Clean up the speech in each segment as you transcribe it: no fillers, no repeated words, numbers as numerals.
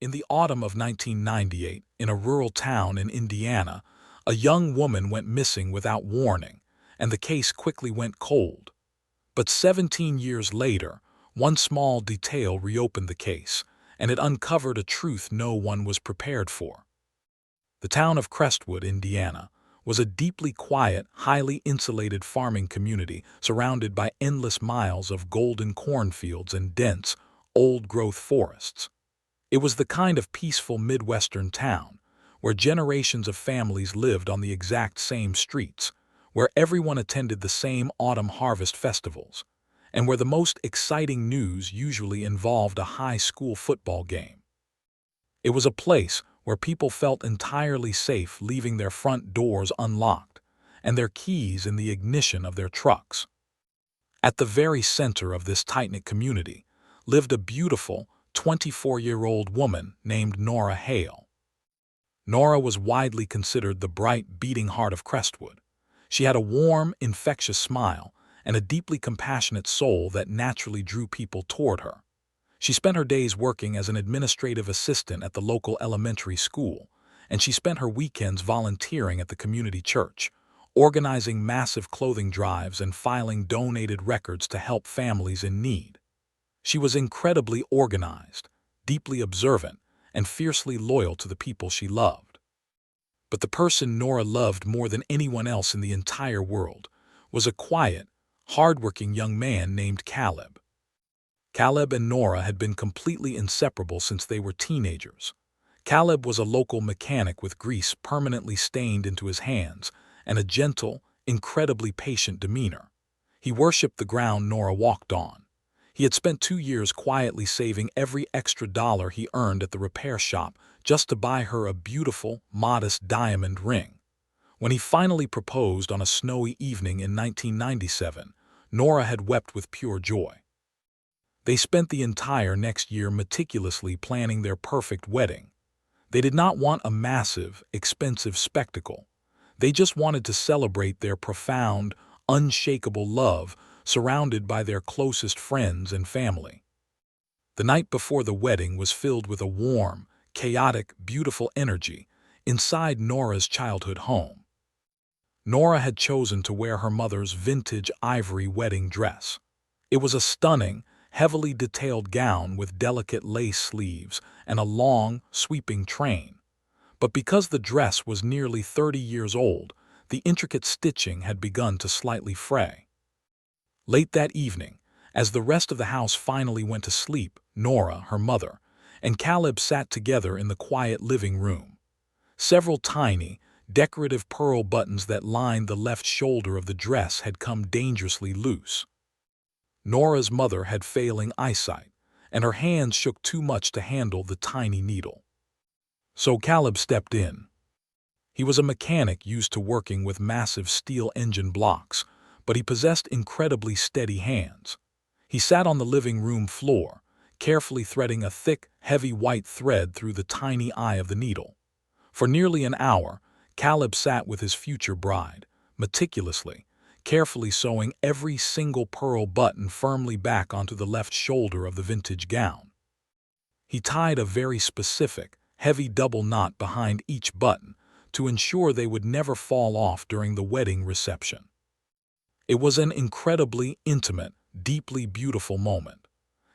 In the autumn of 1998, in a rural town in Indiana, a young woman went missing without warning, and the case quickly went cold. But 17 years later, one small detail reopened the case, and it uncovered a truth no one was prepared for. The town of Crestwood, Indiana, was a deeply quiet, highly insulated farming community surrounded by endless miles of golden cornfields and dense, old-growth forests. It was the kind of peaceful Midwestern town where generations of families lived on the exact same streets, where everyone attended the same autumn harvest festivals, and where the most exciting news usually involved a high school football game. It was a place where people felt entirely safe leaving their front doors unlocked and their keys in the ignition of their trucks. At the very center of this tight-knit community lived a beautiful, 24-year-old woman named Nora Hale. Nora was widely considered the bright, beating heart of Crestwood. She had a warm, infectious smile and a deeply compassionate soul that naturally drew people toward her. She spent her days working as an administrative assistant at the local elementary school, and she spent her weekends volunteering at the community church, organizing massive clothing drives and filing donated records to help families in need. She was incredibly organized, deeply observant, and fiercely loyal to the people she loved. But the person Nora loved more than anyone else in the entire world was a quiet, hardworking young man named Caleb. Caleb and Nora had been completely inseparable since they were teenagers. Caleb was a local mechanic with grease permanently stained into his hands and a gentle, incredibly patient demeanor. He worshipped the ground Nora walked on. He had spent 2 years quietly saving every extra dollar he earned at the repair shop just to buy her a beautiful, modest diamond ring. When he finally proposed on a snowy evening in 1997, Nora had wept with pure joy. They spent the entire next year meticulously planning their perfect wedding. They did not want a massive, expensive spectacle. They just wanted to celebrate their profound, unshakable love surrounded by their closest friends and family. The night before the wedding was filled with a warm, chaotic, beautiful energy inside Nora's childhood home. Nora had chosen to wear her mother's vintage ivory wedding dress. It was a stunning, heavily detailed gown with delicate lace sleeves and a long, sweeping train. But because the dress was nearly 30 years old, the intricate stitching had begun to slightly fray. Late that evening, as the rest of the house finally went to sleep, Nora, her mother, and Caleb sat together in the quiet living room. Several tiny, decorative pearl buttons that lined the left shoulder of the dress had come dangerously loose. Nora's mother had failing eyesight, and her hands shook too much to handle the tiny needle. So Caleb stepped in. He was a mechanic used to working with massive steel engine blocks, but he possessed incredibly steady hands. He sat on the living room floor, carefully threading a thick, heavy white thread through the tiny eye of the needle. For nearly an hour, Caleb sat with his future bride, meticulously, carefully sewing every single pearl button firmly back onto the left shoulder of the vintage gown. He tied a very specific, heavy double knot behind each button to ensure they would never fall off during the wedding reception. It was an incredibly intimate, deeply beautiful moment.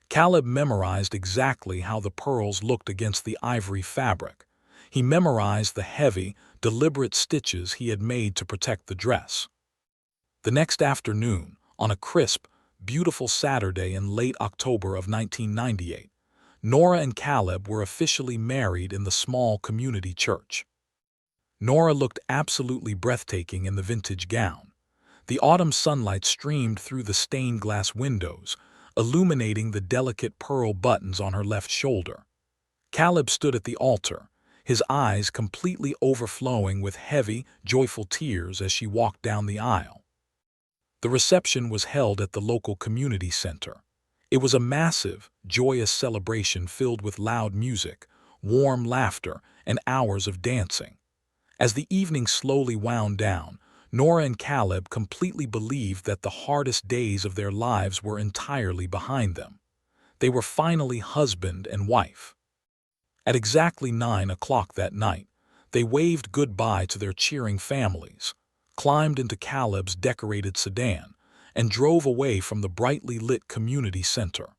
Caleb memorized exactly how the pearls looked against the ivory fabric. He memorized the heavy, deliberate stitches he had made to protect the dress. The next afternoon, on a crisp, beautiful Saturday in late October of 1998, Nora and Caleb were officially married in the small community church. Nora looked absolutely breathtaking in the vintage gown. The autumn sunlight streamed through the stained glass windows, illuminating the delicate pearl buttons on her left shoulder. Caleb stood at the altar, his eyes completely overflowing with heavy, joyful tears as she walked down the aisle. The reception was held at the local community center. It was a massive, joyous celebration filled with loud music, warm laughter, and hours of dancing. As the evening slowly wound down, Nora and Caleb completely believed that the hardest days of their lives were entirely behind them. They were finally husband and wife. At exactly 9 o'clock that night, they waved goodbye to their cheering families, climbed into Caleb's decorated sedan, and drove away from the brightly lit community center.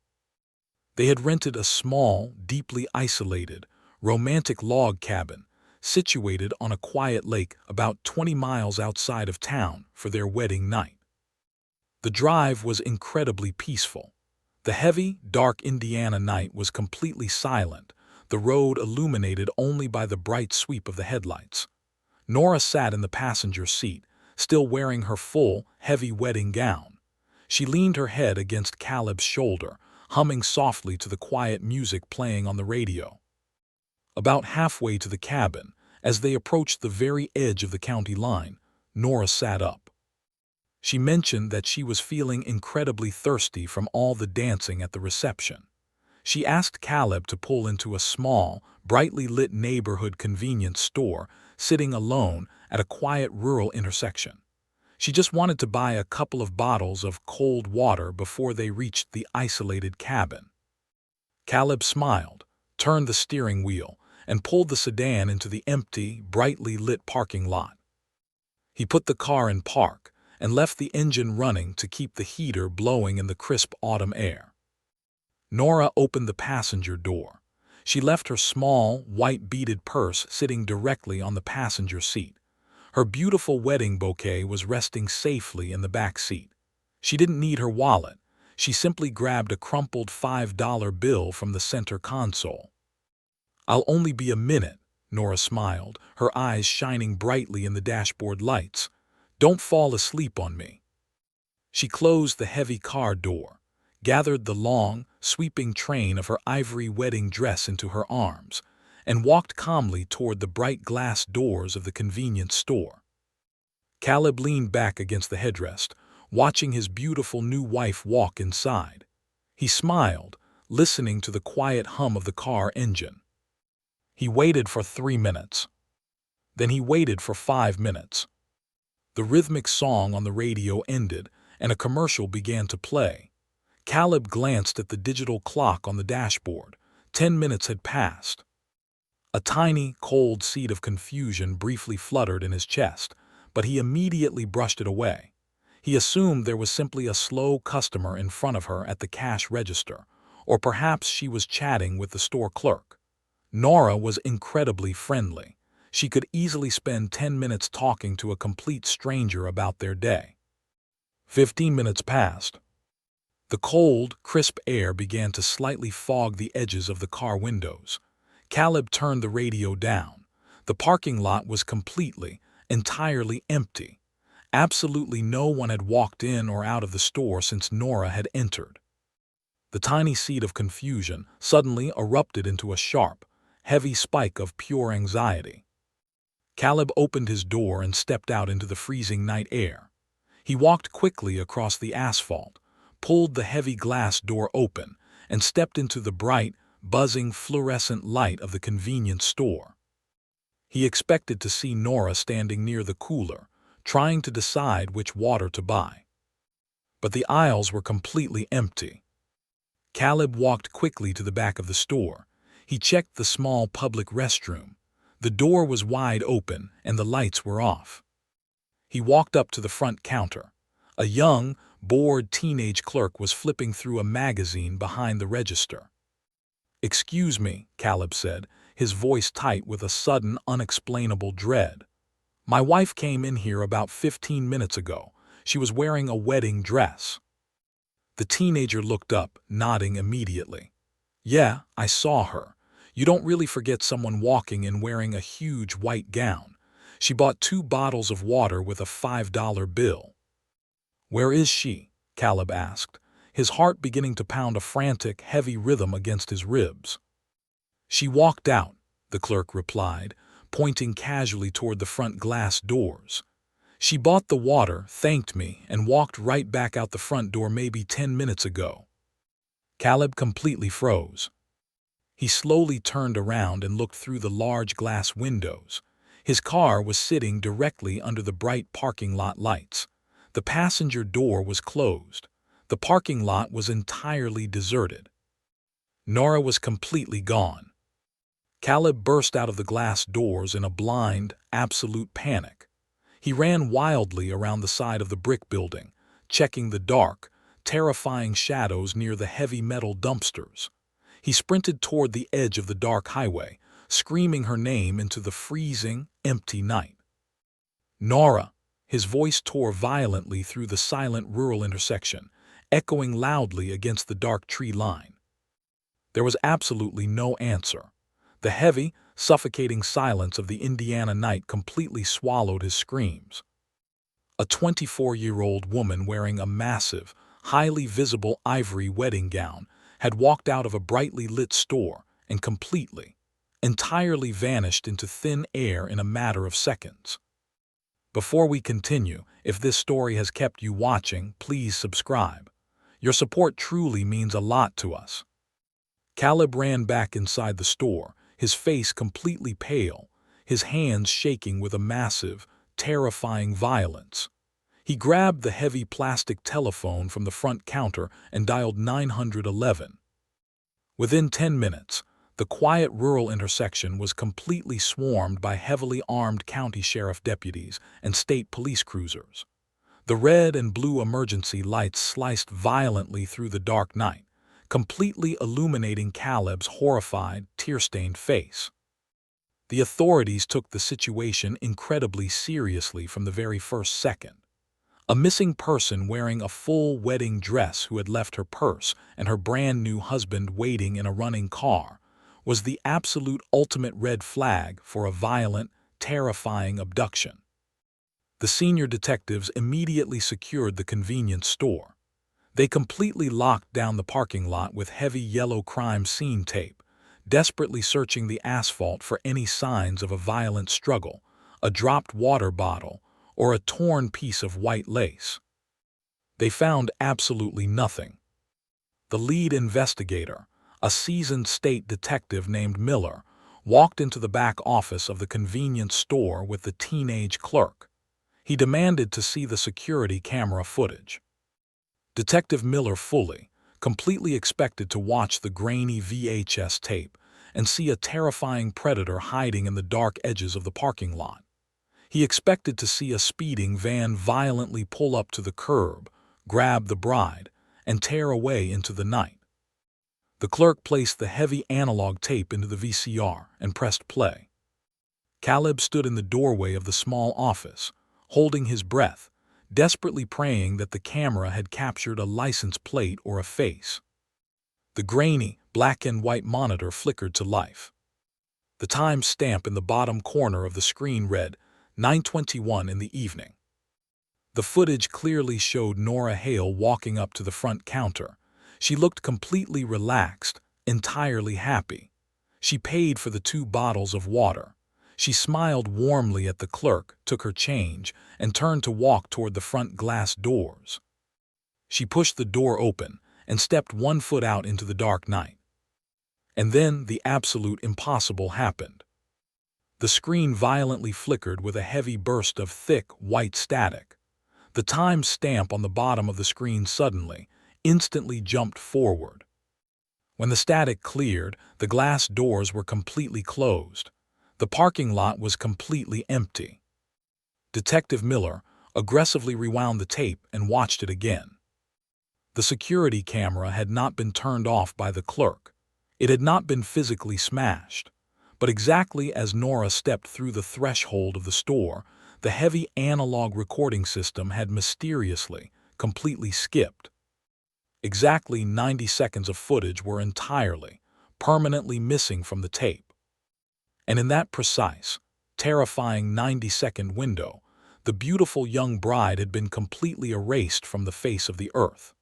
They had rented a small, deeply isolated, romantic log cabin situated on a quiet lake about 20 miles outside of town for their wedding night. The drive was incredibly peaceful. The heavy, dark Indiana night was completely silent, the road illuminated only by the bright sweep of the headlights. Nora sat in the passenger seat, still wearing her full, heavy wedding gown. She leaned her head against Caleb's shoulder, humming softly to the quiet music playing on the radio. About halfway to the cabin, as they approached the very edge of the county line, Nora sat up. She mentioned that she was feeling incredibly thirsty from all the dancing at the reception. She asked Caleb to pull into a small, brightly lit neighborhood convenience store sitting alone at a quiet rural intersection. She just wanted to buy a couple of bottles of cold water before they reached the isolated cabin. Caleb smiled, turned the steering wheel, and pulled the sedan into the empty, brightly lit parking lot. He put the car in park and left the engine running to keep the heater blowing in the crisp autumn air. Nora opened the passenger door. She left her small, white beaded purse sitting directly on the passenger seat. Her beautiful wedding bouquet was resting safely in the back seat. She didn't need her wallet. She simply grabbed a crumpled $5 bill from the center console. "I'll only be a minute," Nora smiled, her eyes shining brightly in the dashboard lights. "Don't fall asleep on me." She closed the heavy car door, gathered the long, sweeping train of her ivory wedding dress into her arms, and walked calmly toward the bright glass doors of the convenience store. Caleb leaned back against the headrest, watching his beautiful new wife walk inside. He smiled, listening to the quiet hum of the car engine. He waited for 3 minutes. Then he waited for 5 minutes. The rhythmic song on the radio ended, and a commercial began to play. Caleb glanced at the digital clock on the dashboard. 10 minutes had passed. A tiny, cold seed of confusion briefly fluttered in his chest, but he immediately brushed it away. He assumed there was simply a slow customer in front of her at the cash register, or perhaps she was chatting with the store clerk. Nora was incredibly friendly. She could easily spend 10 minutes talking to a complete stranger about their day. 15 minutes passed. The cold, crisp air began to slightly fog the edges of the car windows. Caleb turned the radio down. The parking lot was completely, entirely empty. Absolutely no one had walked in or out of the store since Nora had entered. The tiny seed of confusion suddenly erupted into a sharp, heavy spike of pure anxiety. Caleb opened his door and stepped out into the freezing night air. He walked quickly across the asphalt, pulled the heavy glass door open, and stepped into the bright, buzzing fluorescent light of the convenience store. He expected to see Nora standing near the cooler, trying to decide which water to buy. But the aisles were completely empty. Caleb walked quickly to the back of the store. He checked the small public restroom. The door was wide open and the lights were off. He walked up to the front counter. A young, bored teenage clerk was flipping through a magazine behind the register. "Excuse me," Caleb said, his voice tight with a sudden, unexplainable dread. "My wife came in here about 15 minutes ago. She was wearing a wedding dress." The teenager looked up, nodding immediately. "Yeah, I saw her. You don't really forget someone walking in wearing a huge white gown. She bought 2 bottles of water with a $5 bill." "Where is she?" Caleb asked, his heart beginning to pound a frantic, heavy rhythm against his ribs. "She walked out," the clerk replied, pointing casually toward the front glass doors. "She bought the water, thanked me, and walked right back out the front door maybe 10 minutes ago." Caleb completely froze. He slowly turned around and looked through the large glass windows. His car was sitting directly under the bright parking lot lights. The passenger door was closed. The parking lot was entirely deserted. Nora was completely gone. Caleb burst out of the glass doors in a blind, absolute panic. He ran wildly around the side of the brick building, checking the dark, terrifying shadows near the heavy metal dumpsters. He sprinted toward the edge of the dark highway, screaming her name into the freezing, empty night. Nora! His voice tore violently through the silent rural intersection, echoing loudly against the dark tree line. There was absolutely no answer. The heavy, suffocating silence of the Indiana night completely swallowed his screams. A 24-year-old woman wearing a massive, highly visible ivory wedding gown had walked out of a brightly lit store and entirely vanished into thin air in a matter of seconds. Before we continue, if this story has kept you watching, please subscribe. Your support truly means a lot to us. Caleb ran back inside the store, his face completely pale, his hands shaking with a massive, terrifying violence. He grabbed the heavy plastic telephone from the front counter and dialed 911. Within 10 minutes, the quiet rural intersection was completely swarmed by heavily armed county sheriff deputies and state police cruisers. The red and blue emergency lights sliced violently through the dark night, completely illuminating Caleb's horrified, tear-stained face. The authorities took the situation incredibly seriously from the very first second. A missing person wearing a full wedding dress who had left her purse and her brand-new husband waiting in a running car was the absolute ultimate red flag for a violent, terrifying abduction. The senior detectives immediately secured the convenience store. They completely locked down the parking lot with heavy yellow crime scene tape, desperately searching the asphalt for any signs of a violent struggle, a dropped water bottle, or a torn piece of white lace. They found absolutely nothing. The lead investigator, a seasoned state detective named Miller, walked into the back office of the convenience store with the teenage clerk. He demanded to see the security camera footage. Detective Miller completely expected to watch the grainy VHS tape and see a terrifying predator hiding in the dark edges of the parking lot. He expected to see a speeding van violently pull up to the curb, grab the bride, and tear away into the night. The clerk placed the heavy analog tape into the VCR and pressed play. Caleb stood in the doorway of the small office, holding his breath, desperately praying that the camera had captured a license plate or a face. The grainy, black and white monitor flickered to life. The time stamp in the bottom corner of the screen read 9:21 in the evening. The footage clearly showed Nora Hale walking up to the front counter. She looked completely relaxed, entirely happy. She paid for the 2 bottles of water. She smiled warmly at the clerk, took her change, and turned to walk toward the front glass doors. She pushed the door open and stepped 1 foot out into the dark night. And then the absolute impossible happened. The screen violently flickered with a heavy burst of thick, white static. The time stamp on the bottom of the screen instantly jumped forward. When the static cleared, the glass doors were completely closed. The parking lot was completely empty. Detective Miller aggressively rewound the tape and watched it again. The security camera had not been turned off by the clerk. It had not been physically smashed. But exactly as Nora stepped through the threshold of the store, the heavy analog recording system had mysteriously, completely skipped. Exactly 90 seconds of footage were entirely, permanently missing from the tape. And in that precise, terrifying 90-second window, the beautiful young bride had been completely erased from the face of the earth.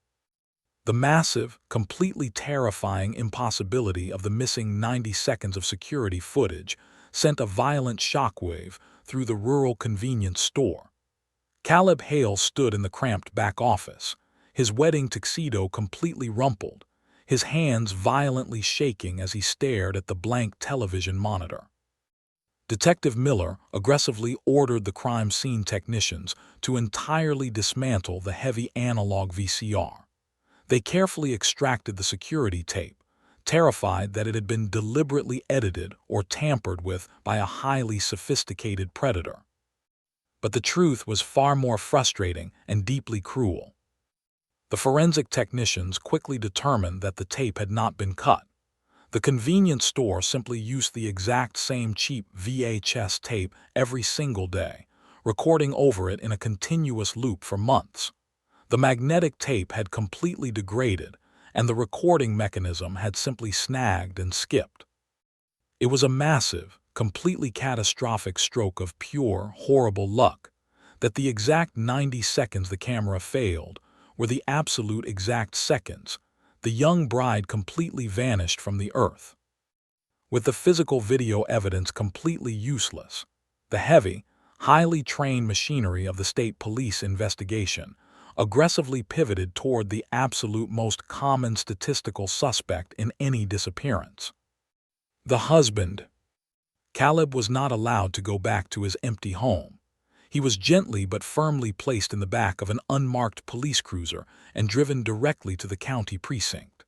The massive, completely terrifying impossibility of the missing 90 seconds of security footage sent a violent shockwave through the rural convenience store. Caleb Hale stood in the cramped back office, his wedding tuxedo completely rumpled, his hands violently shaking as he stared at the blank television monitor. Detective Miller aggressively ordered the crime scene technicians to entirely dismantle the heavy analog VCR. They carefully extracted the security tape, terrified that it had been deliberately edited or tampered with by a highly sophisticated predator. But the truth was far more frustrating and deeply cruel. The forensic technicians quickly determined that the tape had not been cut. The convenience store simply used the exact same cheap VHS tape every single day, recording over it in a continuous loop for months. The magnetic tape had completely degraded, and the recording mechanism had simply snagged and skipped. It was a massive, completely catastrophic stroke of pure, horrible luck that the exact 90 seconds the camera failed were the absolute exact seconds the young bride completely vanished from the earth. With the physical video evidence completely useless, the heavy, highly trained machinery of the state police investigation aggressively pivoted toward the absolute most common statistical suspect in any disappearance: the husband. Caleb was not allowed to go back to his empty home. He was gently but firmly placed in the back of an unmarked police cruiser and driven directly to the county precinct.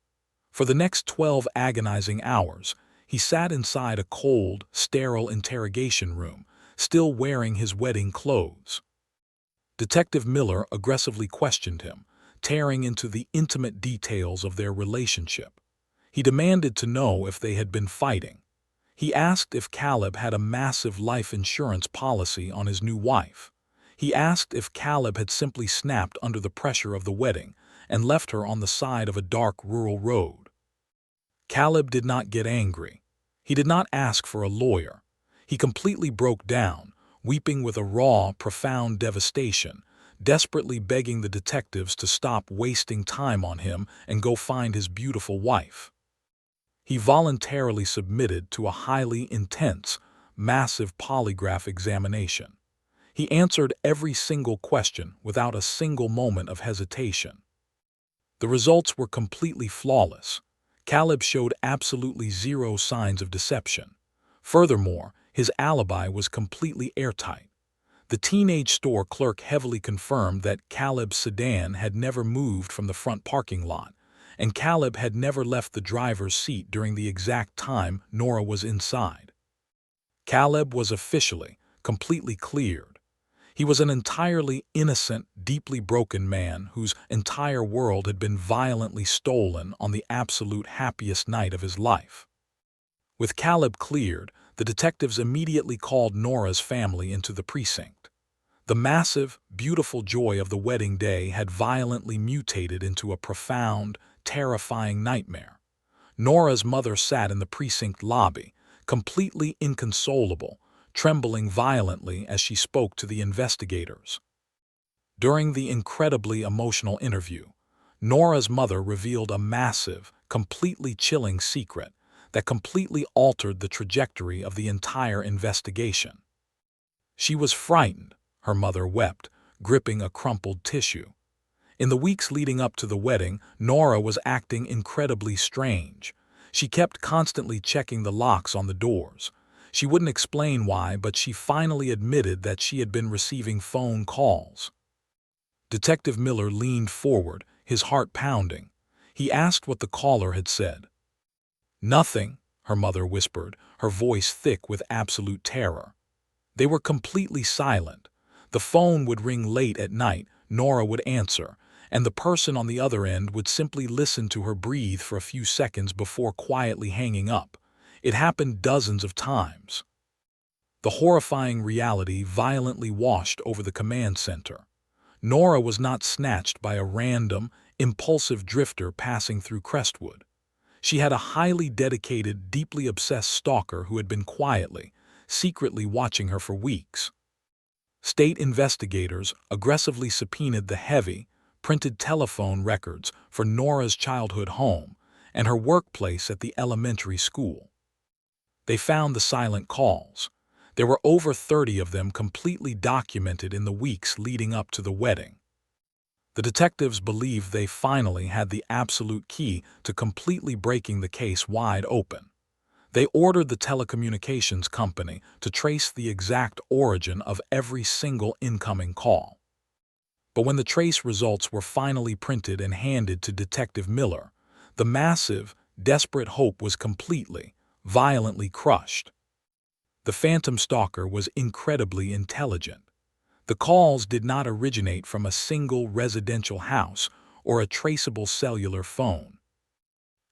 For the next 12 agonizing hours, he sat inside a cold, sterile interrogation room, still wearing his wedding clothes. Detective Miller aggressively questioned him, tearing into the intimate details of their relationship. He demanded to know if they had been fighting. He asked if Caleb had a massive life insurance policy on his new wife. He asked if Caleb had simply snapped under the pressure of the wedding and left her on the side of a dark rural road. Caleb did not get angry. He did not ask for a lawyer. He completely broke down, weeping with a raw, profound devastation, desperately begging the detectives to stop wasting time on him and go find his beautiful wife. He voluntarily submitted to a highly intense, massive polygraph examination. He answered every single question without a single moment of hesitation. The results were completely flawless. Caleb showed absolutely zero signs of deception. Furthermore, his alibi was completely airtight. The teenage store clerk heavily confirmed that Caleb's sedan had never moved from the front parking lot, and Caleb had never left the driver's seat during the exact time Nora was inside. Caleb was officially, completely cleared. He was an entirely innocent, deeply broken man whose entire world had been violently stolen on the absolute happiest night of his life. With Caleb cleared, the detectives immediately called Nora's family into the precinct. The massive, beautiful joy of the wedding day had violently mutated into a profound, terrifying nightmare. Nora's mother sat in the precinct lobby, completely inconsolable, trembling violently as she spoke to the investigators. During the incredibly emotional interview, Nora's mother revealed a massive, completely chilling secret that completely altered the trajectory of the entire investigation. She was frightened, her mother wept, gripping a crumpled tissue. In the weeks leading up to the wedding, Nora was acting incredibly strange. She kept constantly checking the locks on the doors. She wouldn't explain why, but she finally admitted that she had been receiving phone calls. Detective Miller leaned forward, his heart pounding. He asked what the caller had said. "Nothing," her mother whispered, her voice thick with absolute terror. They were completely silent. The phone would ring late at night, Nora would answer, and the person on the other end would simply listen to her breathe for a few seconds before quietly hanging up. It happened dozens of times. The horrifying reality violently washed over the command center. Nora was not snatched by a random, impulsive drifter passing through Crestwood. She had a highly dedicated, deeply obsessed stalker who had been quietly, secretly watching her for weeks. State investigators aggressively subpoenaed the heavy, printed telephone records for Nora's childhood home and her workplace at the elementary school. They found the silent calls. There were over 30 of them completely documented in the weeks leading up to the wedding. The detectives believed they finally had the absolute key to completely breaking the case wide open. They ordered the telecommunications company to trace the exact origin of every single incoming call. But when the trace results were finally printed and handed to Detective Miller, the massive, desperate hope was completely, violently crushed. The phantom stalker was incredibly intelligent. The calls did not originate from a single residential house or a traceable cellular phone.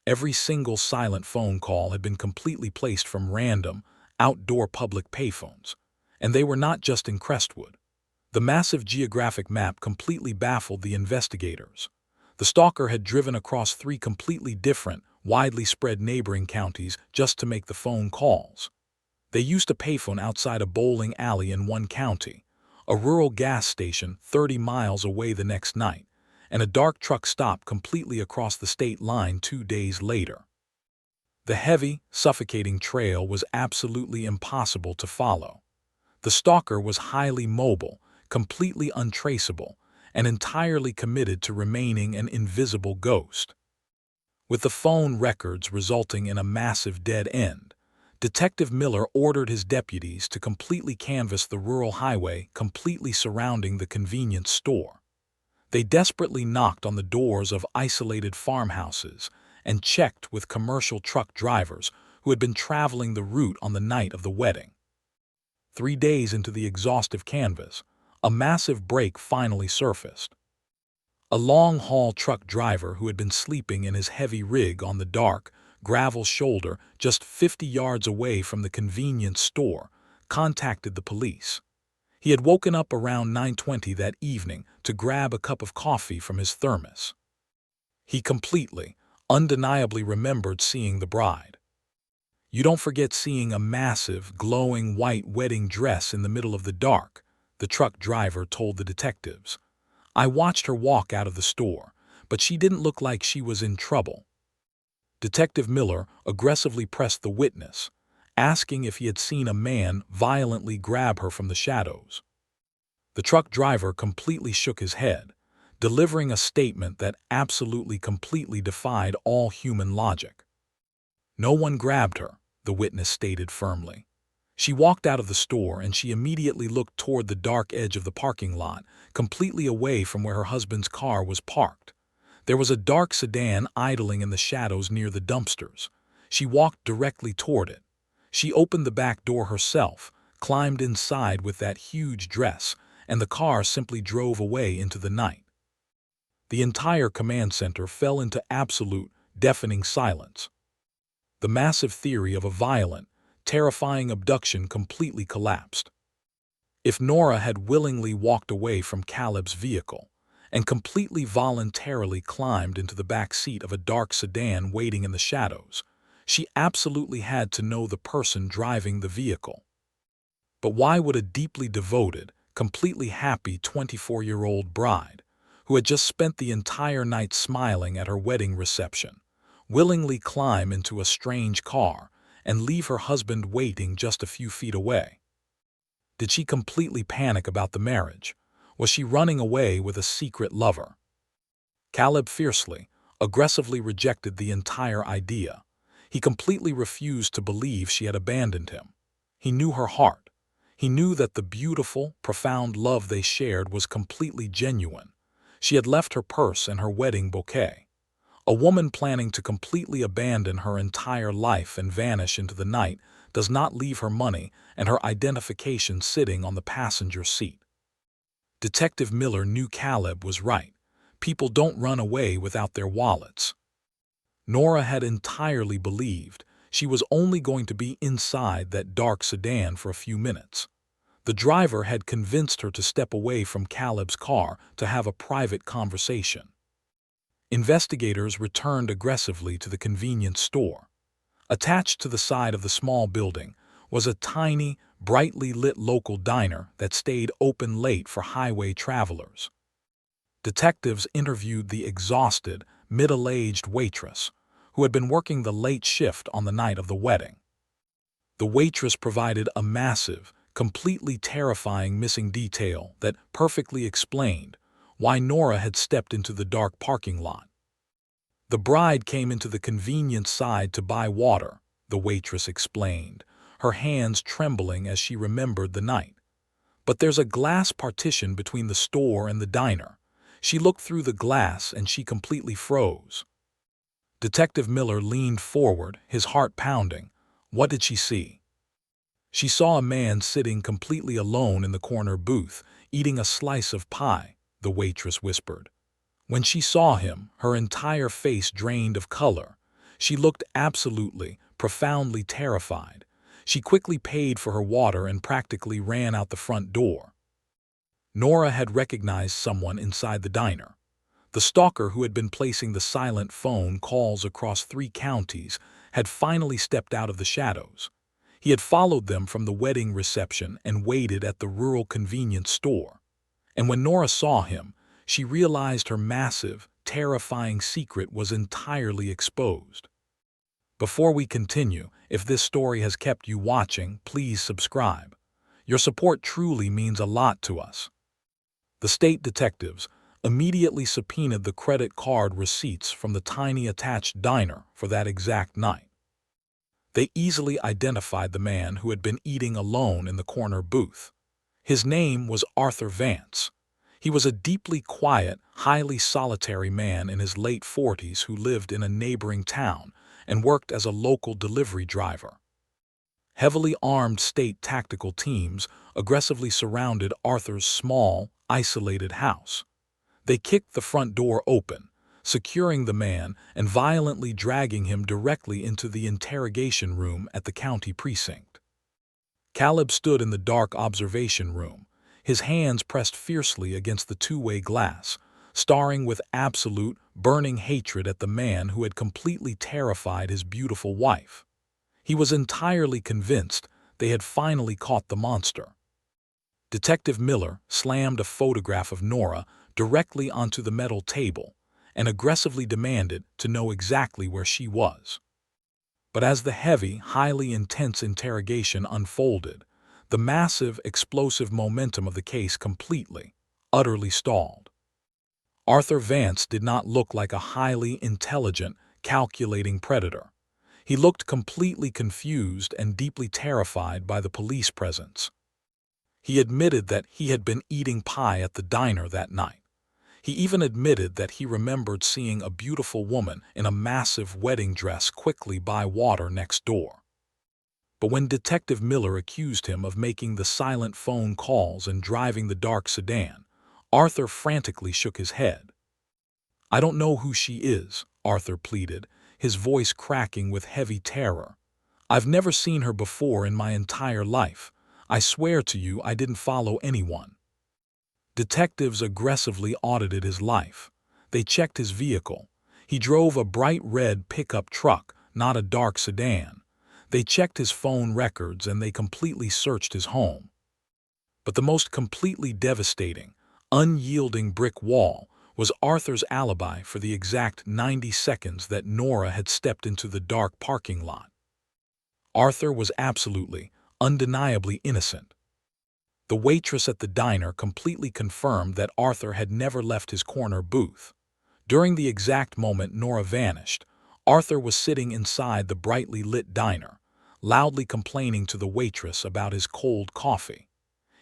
Every single silent phone call had been completely placed from random, outdoor public payphones, and they were not just in Crestwood. The massive geographic map completely baffled the investigators. The stalker had driven across 3 completely different, widely spread neighboring counties just to make the phone calls. They used a payphone outside a bowling alley in one county, a rural gas station 30 miles away the next night, and a dark truck stop completely across the state line 2 days later. The heavy, suffocating trail was absolutely impossible to follow. The stalker was highly mobile, completely untraceable, and entirely committed to remaining an invisible ghost. With the phone records resulting in a massive dead end, Detective Miller ordered his deputies to completely canvass the rural highway completely surrounding the convenience store. They desperately knocked on the doors of isolated farmhouses and checked with commercial truck drivers who had been traveling the route on the night of the wedding. 3 days into the exhaustive canvass, a massive break finally surfaced. A long-haul truck driver who had been sleeping in his heavy rig on the dark, gravel shoulder just 50 yards away from the convenience store contacted the police. He had woken up around 9:20 that evening to grab a cup of coffee from his thermos. He completely, undeniably remembered seeing the bride. "You don't forget seeing a massive, glowing white wedding dress in the middle of the dark," the truck driver told the detectives. "I watched her walk out of the store, but she didn't look like she was in trouble." Detective Miller aggressively pressed the witness, asking if he had seen a man violently grab her from the shadows. The truck driver completely shook his head, delivering a statement that absolutely completely defied all human logic. "No one grabbed her," the witness stated firmly. "She walked out of the store and she immediately looked toward the dark edge of the parking lot, completely away from where her husband's car was parked. There was a dark sedan idling in the shadows near the dumpsters. She walked directly toward it. She opened the back door herself, climbed inside with that huge dress, and the car simply drove away into the night." The entire command center fell into absolute, deafening silence. The massive theory of a violent, terrifying abduction completely collapsed. If Nora had willingly walked away from Caleb's vehicle and completely voluntarily climbed into the back seat of a dark sedan waiting in the shadows, she absolutely had to know the person driving the vehicle. But why would a deeply devoted, completely happy 24-year-old bride, who had just spent the entire night smiling at her wedding reception, willingly climb into a strange car and leave her husband waiting just a few feet away? Did she completely panic about the marriage? Was she running away with a secret lover? Caleb fiercely, aggressively rejected the entire idea. He completely refused to believe she had abandoned him. He knew her heart. He knew that the beautiful, profound love they shared was completely genuine. She had left her purse and her wedding bouquet. A woman planning to completely abandon her entire life and vanish into the night does not leave her money and her identification sitting on the passenger seat. Detective Miller knew Caleb was right. People don't run away without their wallets. Nora had entirely believed she was only going to be inside that dark sedan for a few minutes. The driver had convinced her to step away from Caleb's car to have a private conversation. Investigators returned aggressively to the convenience store. Attached to the side of the small building was a tiny, brightly lit local diner that stayed open late for highway travelers. Detectives interviewed the exhausted, middle-aged waitress, who had been working the late shift on the night of the wedding. The waitress provided a massive, completely terrifying missing detail that perfectly explained why Nora had stepped into the dark parking lot. "The bride came into the convenience side to buy water," the waitress explained, her hands trembling as she remembered the night. "But there's a glass partition between the store and the diner. She looked through the glass and she completely froze." Detective Miller leaned forward, his heart pounding. What did she see? She saw a man sitting completely alone in the corner booth, eating a slice of pie, the waitress whispered. When she saw him, her entire face drained of color. She looked absolutely, profoundly terrified. She quickly paid for her water and practically ran out the front door. Nora had recognized someone inside the diner. The stalker who had been placing the silent phone calls across 3 counties had finally stepped out of the shadows. He had followed them from the wedding reception and waited at the rural convenience store. And when Nora saw him, she realized her massive, terrifying secret was entirely exposed. Before we continue, if this story has kept you watching, please subscribe. Your support truly means a lot to us. The state detectives immediately subpoenaed the credit card receipts from the tiny attached diner for that exact night. They easily identified the man who had been eating alone in the corner booth. His name was Arthur Vance. He was a deeply quiet, highly solitary man in his late 40s who lived in a neighboring town and worked as a local delivery driver. Heavily armed state tactical teams aggressively surrounded Arthur's small, isolated house. They kicked the front door open, securing the man and violently dragging him directly into the interrogation room at the county precinct. Caleb stood in the dark observation room, his hands pressed fiercely against the two-way glass, staring with absolute, burning hatred at the man who had completely terrified his beautiful wife. He was entirely convinced they had finally caught the monster. Detective Miller slammed a photograph of Nora directly onto the metal table and aggressively demanded to know exactly where she was. But as the heavy, highly intense interrogation unfolded, the massive, explosive momentum of the case completely, utterly stalled. Arthur Vance did not look like a highly intelligent, calculating predator. He looked completely confused and deeply terrified by the police presence. He admitted that he had been eating pie at the diner that night. He even admitted that he remembered seeing a beautiful woman in a massive wedding dress quickly buy water next door. But when Detective Miller accused him of making the silent phone calls and driving the dark sedan, Arthur frantically shook his head. "I don't know who she is," Arthur pleaded, his voice cracking with heavy terror. "I've never seen her before in my entire life. I swear to you I didn't follow anyone." Detectives aggressively audited his life. They checked his vehicle. He drove a bright red pickup truck, not a dark sedan. They checked his phone records and they completely searched his home. But the most completely devastating, unyielding brick wall was Arthur's alibi for the exact 90 seconds that Nora had stepped into the dark parking lot. Arthur was absolutely, undeniably innocent. The waitress at the diner completely confirmed that Arthur had never left his corner booth. During the exact moment Nora vanished, Arthur was sitting inside the brightly lit diner, loudly complaining to the waitress about his cold coffee.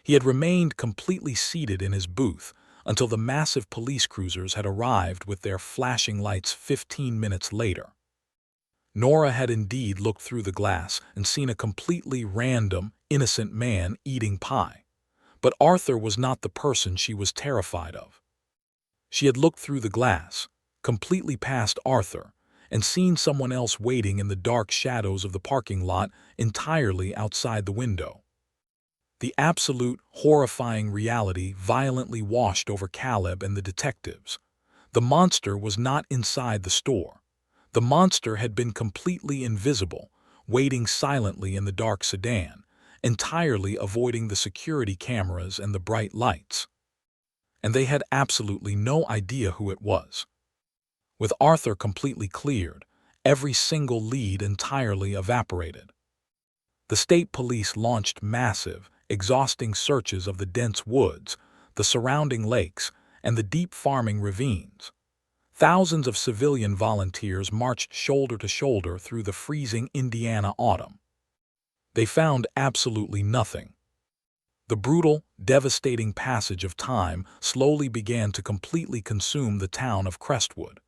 He had remained completely seated in his booth until the massive police cruisers had arrived with their flashing lights 15 minutes later. Nora had indeed looked through the glass and seen a completely random, innocent man eating pie. But Arthur was not the person she was terrified of. She had looked through the glass, completely past Arthur, and seen someone else waiting in the dark shadows of the parking lot entirely outside the window. The absolute, horrifying reality violently washed over Caleb and the detectives. The monster was not inside the store. The monster had been completely invisible, waiting silently in the dark sedan, entirely avoiding the security cameras and the bright lights. And they had absolutely no idea who it was. With Arthur completely cleared, every single lead entirely evaporated. The state police launched massive, exhausting searches of the dense woods, the surrounding lakes, and the deep farming ravines. Thousands of civilian volunteers marched shoulder to shoulder through the freezing Indiana autumn. They found absolutely nothing. The brutal, devastating passage of time slowly began to completely consume the town of Crestwood.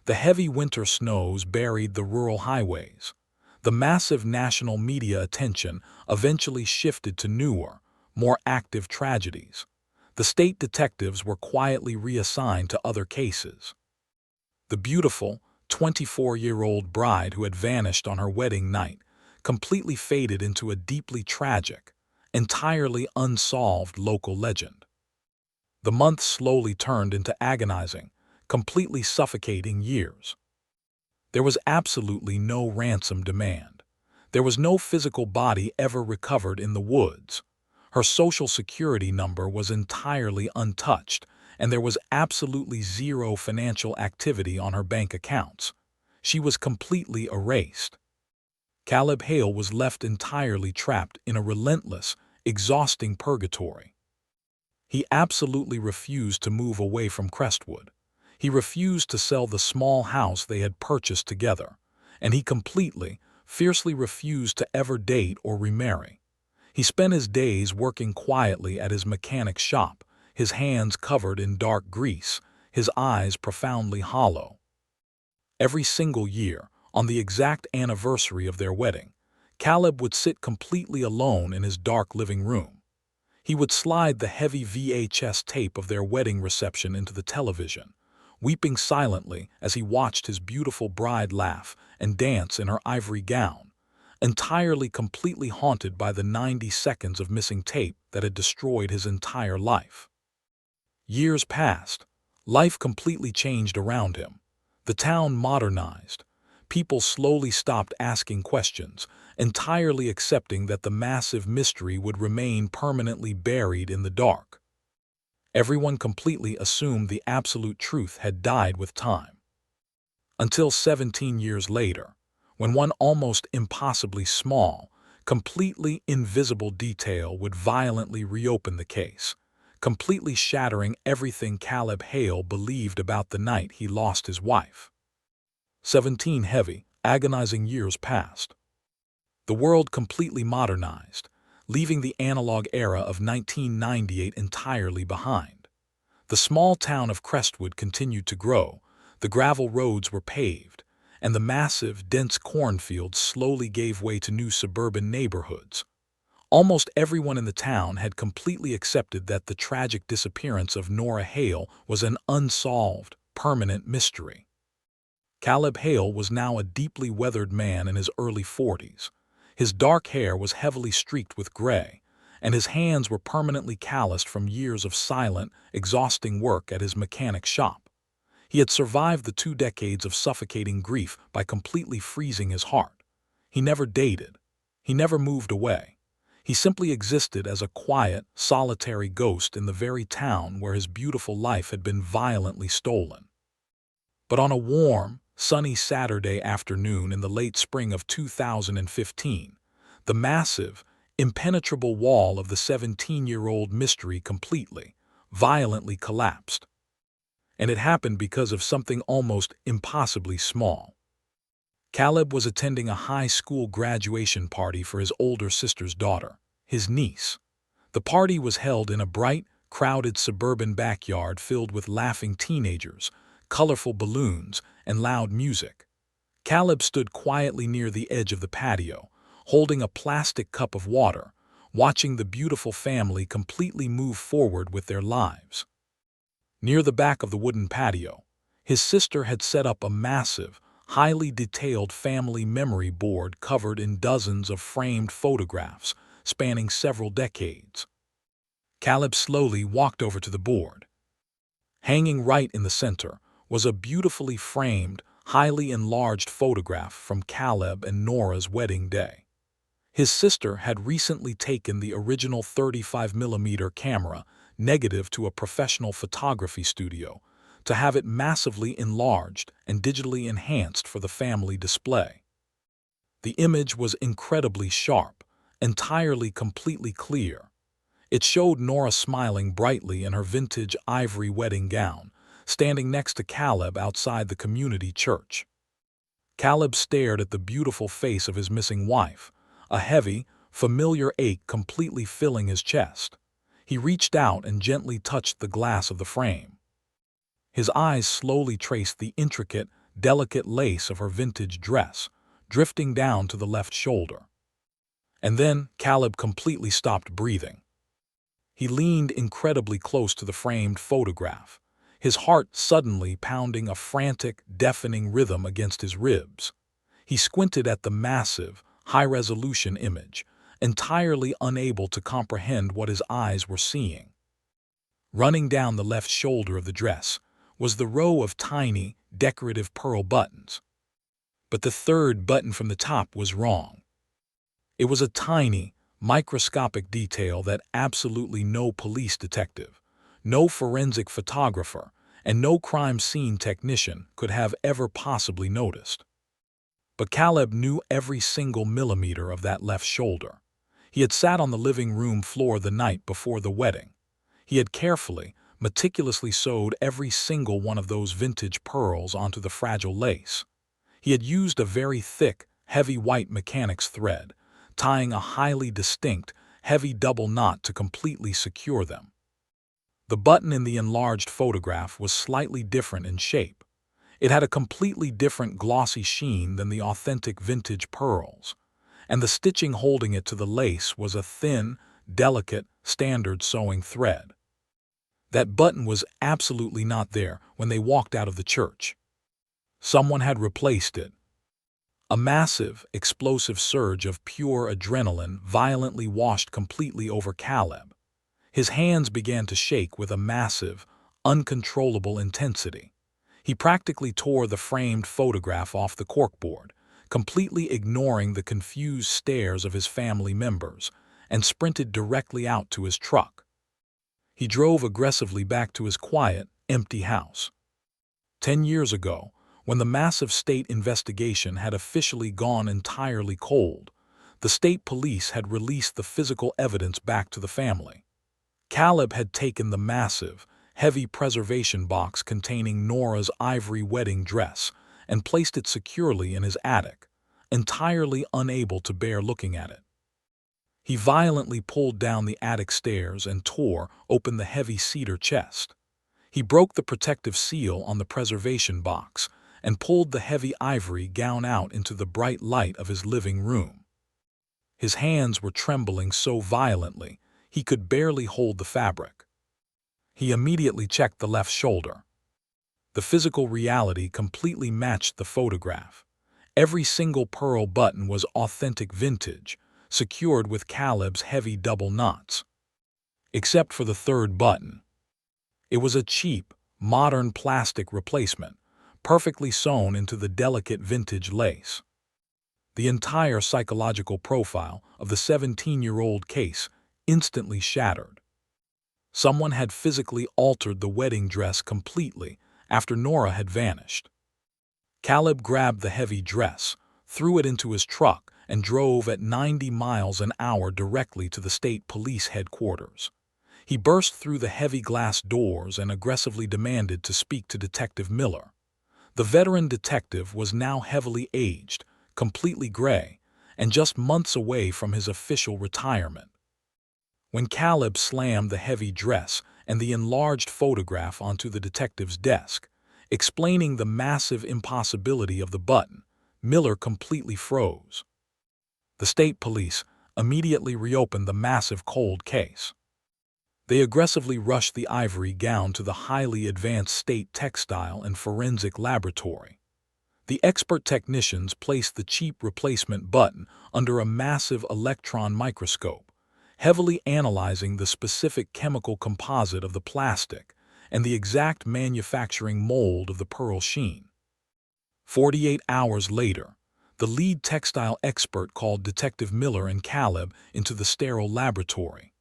The heavy winter snows buried the rural highways. The massive national media attention eventually shifted to newer, more active tragedies. The state detectives were quietly reassigned to other cases. The beautiful, 24-year-old bride who had vanished on her wedding night completely faded into a deeply tragic, entirely unsolved local legend. The months slowly turned into agonizing, completely suffocating years. There was absolutely no ransom demand. There was no physical body ever recovered in the woods. Her social security number was entirely untouched, and there was absolutely zero financial activity on her bank accounts. She was completely erased. Caleb Hale was left entirely trapped in a relentless, exhausting purgatory. He absolutely refused to move away from Crestwood. He refused to sell the small house they had purchased together, and he completely, fiercely refused to ever date or remarry. He spent his days working quietly at his mechanic's shop, his hands covered in dark grease, his eyes profoundly hollow. Every single year, on the exact anniversary of their wedding, Caleb would sit completely alone in his dark living room. He would slide the heavy VHS tape of their wedding reception into the television, weeping silently as he watched his beautiful bride laugh and dance in her ivory gown, entirely completely haunted by the 90 seconds of missing tape that had destroyed his entire life. Years passed. Life completely changed around him. The town modernized. People slowly stopped asking questions, entirely accepting that the massive mystery would remain permanently buried in the dark. Everyone completely assumed the absolute truth had died with time. Until 17 years later, when one almost impossibly small, completely invisible detail would violently reopen the case, completely shattering everything Caleb Hale believed about the night he lost his wife. 17 heavy, agonizing years passed. The world completely modernized, leaving the analog era of 1998 entirely behind. The small town of Crestwood continued to grow, the gravel roads were paved, and the massive, dense cornfields slowly gave way to new suburban neighborhoods. Almost everyone in the town had completely accepted that the tragic disappearance of Nora Hale was an unsolved, permanent mystery. Caleb Hale was now a deeply weathered man in his early 40s. His dark hair was heavily streaked with gray, and his hands were permanently calloused from years of silent, exhausting work at his mechanic's shop. He had survived the 2 decades of suffocating grief by completely freezing his heart. He never dated. He never moved away. He simply existed as a quiet, solitary ghost in the very town where his beautiful life had been violently stolen. But on a warm, sunny Saturday afternoon in the late spring of 2015, the massive, impenetrable wall of the 17-year-old mystery completely, violently collapsed. And it happened because of something almost impossibly small. Caleb was attending a high school graduation party for his older sister's daughter, his niece. The party was held in a bright, crowded suburban backyard filled with laughing teenagers, colorful balloons, and loud music. Caleb stood quietly near the edge of the patio, holding a plastic cup of water, watching the beautiful family completely move forward with their lives. Near the back of the wooden patio, his sister had set up a massive, highly detailed family memory board covered in dozens of framed photographs spanning several decades. Caleb slowly walked over to the board. Hanging right in the center was a beautifully framed, highly enlarged photograph from Caleb and Nora's wedding day. His sister had recently taken the original 35mm camera negative to a professional photography studio to have it massively enlarged and digitally enhanced for the family display. The image was incredibly sharp, entirely completely clear. It showed Nora smiling brightly in her vintage ivory wedding gown, standing next to Caleb outside the community church. Caleb stared at the beautiful face of his missing wife, a heavy, familiar ache completely filling his chest. He reached out and gently touched the glass of the frame. His eyes slowly traced the intricate, delicate lace of her vintage dress, drifting down to the left shoulder. And then Caleb completely stopped breathing. He leaned incredibly close to the framed photograph, his heart suddenly pounding a frantic, deafening rhythm against his ribs. He squinted at the massive, high-resolution image, entirely unable to comprehend what his eyes were seeing. Running down the left shoulder of the dress was the row of tiny, decorative pearl buttons. But the third button from the top was wrong. It was a tiny, microscopic detail that absolutely no police detective, no forensic photographer, and no crime scene technician could have ever possibly noticed. But Caleb knew every single millimeter of that left shoulder. He had sat on the living room floor the night before the wedding. He had carefully, meticulously sewed every single one of those vintage pearls onto the fragile lace. He had used a very thick, heavy white mechanic's thread, tying a highly distinct, heavy double knot to completely secure them. The button in the enlarged photograph was slightly different in shape. It had a completely different glossy sheen than the authentic vintage pearls, and the stitching holding it to the lace was a thin, delicate, standard sewing thread. That button was absolutely not there when they walked out of the church. Someone had replaced it. A massive, explosive surge of pure adrenaline violently washed completely over Caleb. His hands began to shake with a massive, uncontrollable intensity. He practically tore the framed photograph off the corkboard, completely ignoring the confused stares of his family members, and sprinted directly out to his truck. He drove aggressively back to his quiet, empty house. 10 years ago, when the massive state investigation had officially gone entirely cold, the state police had released the physical evidence back to the family. Caleb had taken the massive, heavy preservation box containing Nora's ivory wedding dress and placed it securely in his attic, entirely unable to bear looking at it. He violently pulled down the attic stairs and tore open the heavy cedar chest. He broke the protective seal on the preservation box and pulled the heavy ivory gown out into the bright light of his living room. His hands were trembling so violently he could barely hold the fabric. He immediately checked the left shoulder. The physical reality completely matched the photograph. Every single pearl button was authentic vintage, secured with Caleb's heavy double knots. Except for the third button. It was a cheap, modern plastic replacement, perfectly sewn into the delicate vintage lace. The entire psychological profile of the 17-year-old case instantly shattered. Someone had physically altered the wedding dress completely after Nora had vanished. Caleb grabbed the heavy dress, threw it into his truck, and drove at 90 miles an hour directly to the state police headquarters. He burst through the heavy glass doors and aggressively demanded to speak to Detective Miller. The veteran detective was now heavily aged, completely gray, and just months away from his official retirement. When Caleb slammed the heavy dress and the enlarged photograph onto the detective's desk, explaining the massive impossibility of the button, Miller completely froze. The state police immediately reopened the massive cold case. They aggressively rushed the ivory gown to the highly advanced state textile and forensic laboratory. The expert technicians placed the cheap replacement button under a massive electron microscope, heavily analyzing the specific chemical composite of the plastic and the exact manufacturing mold of the pearl sheen. 48 hours later, the lead textile expert called Detective Miller and Caleb into the sterile laboratory.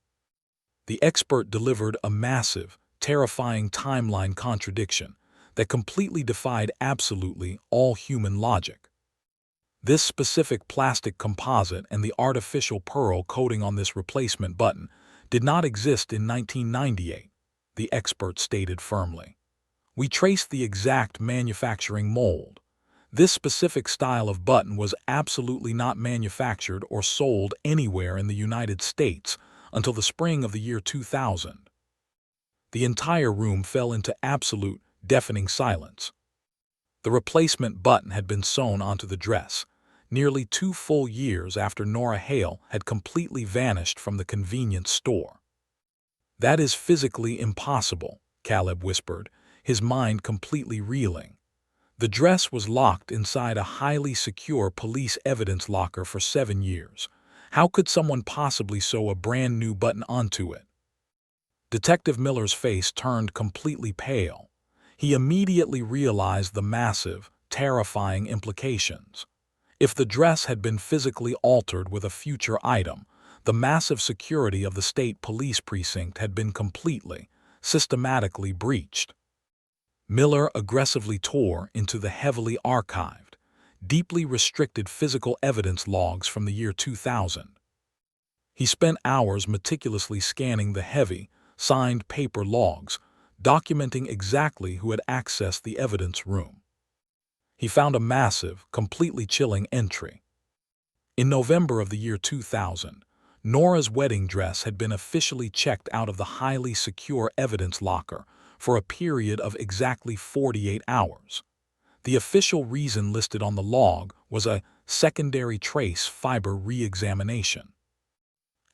The expert delivered a massive, terrifying timeline contradiction that completely defied absolutely all human logic. This specific plastic composite and the artificial pearl coating on this replacement button did not exist in 1998, the expert stated firmly. We traced the exact manufacturing mold. This specific style of button was absolutely not manufactured or sold anywhere in the United States until the spring of the year 2000. The entire room fell into absolute, deafening silence. The replacement button had been sewn onto the dress, nearly 2 full years after Nora Hale had completely vanished from the convenience store. "That is physically impossible," Caleb whispered, his mind completely reeling. The dress was locked inside a highly secure police evidence locker for 7 years. How could someone possibly sew a brand new button onto it? Detective Miller's face turned completely pale. He immediately realized the massive, terrifying implications. If the dress had been physically altered with a future item, the massive security of the state police precinct had been completely, systematically breached. Miller aggressively tore into the heavily archived, deeply restricted physical evidence logs from the year 2000. He spent hours meticulously scanning the heavy, signed paper logs, documenting exactly who had accessed the evidence room. He found a massive, completely chilling entry. In November of the year 2000, Nora's wedding dress had been officially checked out of the highly secure evidence locker for a period of exactly 48 hours. The official reason listed on the log was a secondary trace fiber re-examination.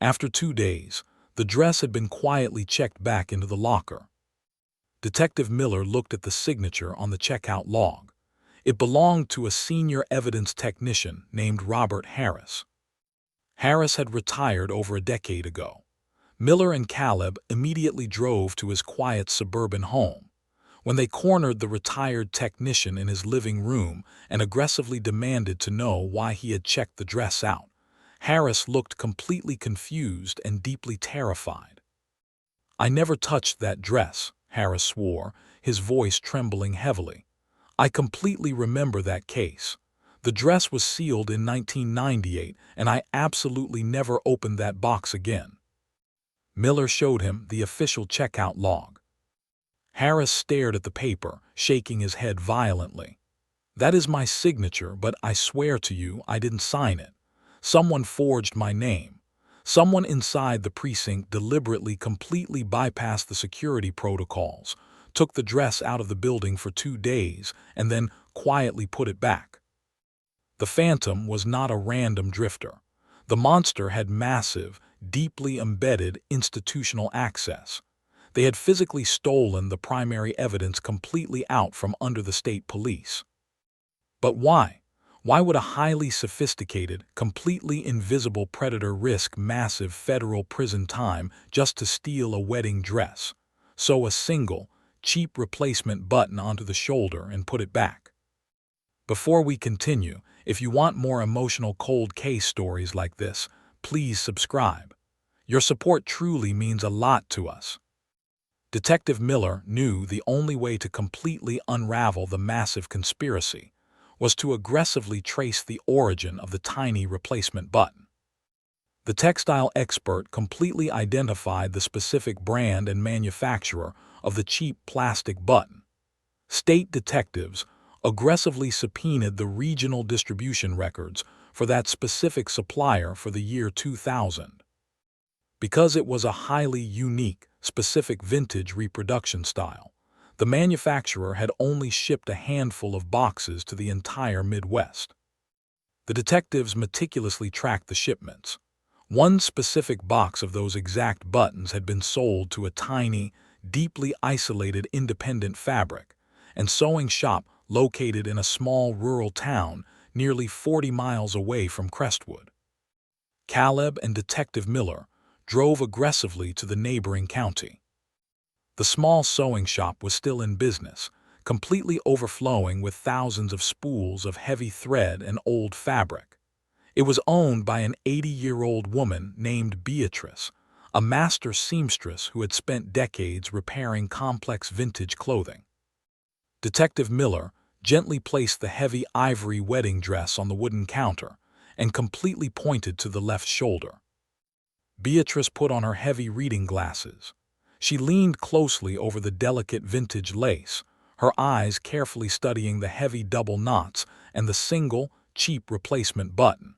After 2 days, the dress had been quietly checked back into the locker. Detective Miller looked at the signature on the checkout log. It belonged to a senior evidence technician named Robert Harris. Harris had retired over a decade ago. Miller and Caleb immediately drove to his quiet suburban home. When they cornered the retired technician in his living room and aggressively demanded to know why he had checked the dress out, Harris looked completely confused and deeply terrified. "I never touched that dress," Harris swore, his voice trembling heavily. "I completely remember that case. The dress was sealed in 1998, and I absolutely never opened that box again." Miller showed him the official checkout log. Harris stared at the paper, shaking his head violently. "That is my signature, but I swear to you I didn't sign it. Someone forged my name. Someone inside the precinct deliberately completely bypassed the security protocols, took the dress out of the building for 2 days, and then quietly put it back." The Phantom was not a random drifter. The monster had massive, deeply embedded institutional access. They had physically stolen the primary evidence completely out from under the state police. But why? Why would a highly sophisticated, completely invisible predator risk massive federal prison time just to steal a wedding dress, sew a single, cheap replacement button onto the shoulder and put it back? Before we continue, if you want more emotional cold case stories like this, please subscribe. Your support truly means a lot to us. Detective Miller knew the only way to completely unravel the massive conspiracy was to aggressively trace the origin of the tiny replacement button. The textile expert completely identified the specific brand and manufacturer of the cheap plastic button. State detectives aggressively subpoenaed the regional distribution records for that specific supplier for the year 2000. Because it was a highly unique, specific vintage reproduction style, the manufacturer had only shipped a handful of boxes to the entire Midwest. The detectives meticulously tracked the shipments. One specific box of those exact buttons had been sold to a tiny, deeply isolated independent fabric and sewing shop located in a small rural town nearly 40 miles away from Crestwood. Caleb and Detective Miller drove aggressively to the neighboring county. The small sewing shop was still in business, completely overflowing with thousands of spools of heavy thread and old fabric. It was owned by an 80-year-old woman named Beatrice, a master seamstress who had spent decades repairing complex vintage clothing. Detective Miller gently placed the heavy ivory wedding dress on the wooden counter and completely pointed to the left shoulder. Beatrice put on her heavy reading glasses. She leaned closely over the delicate vintage lace, her eyes carefully studying the heavy double knots and the single, cheap replacement button.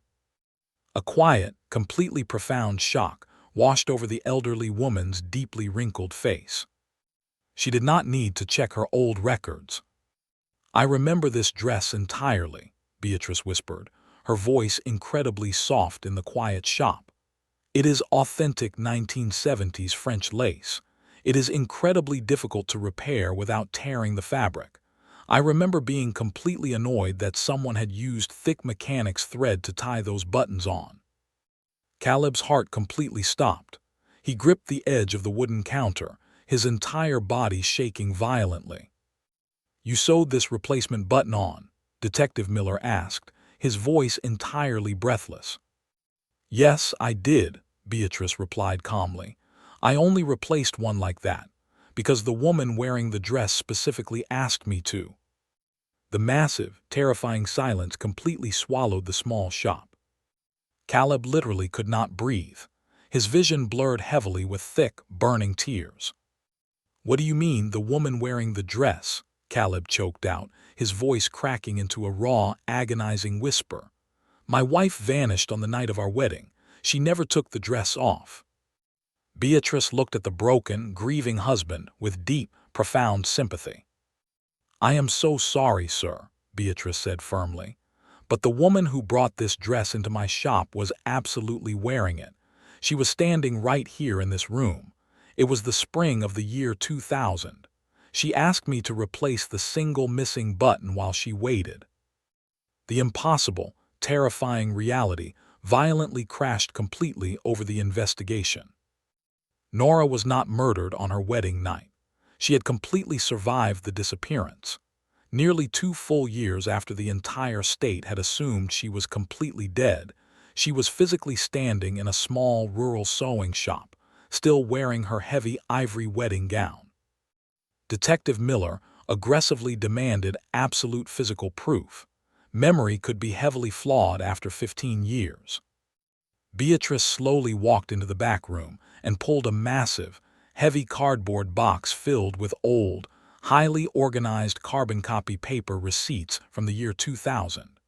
A quiet, completely profound shock washed over the elderly woman's deeply wrinkled face. She did not need to check her old records. "I remember this dress entirely," Beatrice whispered, her voice incredibly soft in the quiet shop. "It is authentic 1970s French lace. It is incredibly difficult to repair without tearing the fabric. I remember being completely annoyed that someone had used thick mechanics thread to tie those buttons on." Caleb's heart completely stopped. He gripped the edge of the wooden counter, his entire body shaking violently. "You sewed this replacement button on?" Detective Miller asked, his voice entirely breathless. "Yes, I did," Beatrice replied calmly. "I only replaced one like that, because the woman wearing the dress specifically asked me to." The massive, terrifying silence completely swallowed the small shop. Caleb literally could not breathe. His vision blurred heavily with thick, burning tears. "What do you mean, the woman wearing the dress?" Caleb choked out, his voice cracking into a raw, agonizing whisper. "My wife vanished on the night of our wedding. She never took the dress off." Beatrice looked at the broken, grieving husband with deep, profound sympathy. "I am so sorry, sir," Beatrice said firmly. "But the woman who brought this dress into my shop was absolutely wearing it. She was standing right here in this room. It was the spring of the year 2000. She asked me to replace the single missing button while she waited." The impossible, terrifying reality violently crashed completely over the investigation. Nora was not murdered on her wedding night. She had completely survived the disappearance. Nearly 2 full years after the entire state had assumed she was completely dead, she was physically standing in a small rural sewing shop, still wearing her heavy ivory wedding gown. Detective Miller aggressively demanded absolute physical proof. Memory could be heavily flawed after 15 years. Beatrice slowly walked into the back room and pulled a massive, heavy cardboard box filled with old, highly organized carbon copy paper receipts from the year 2000.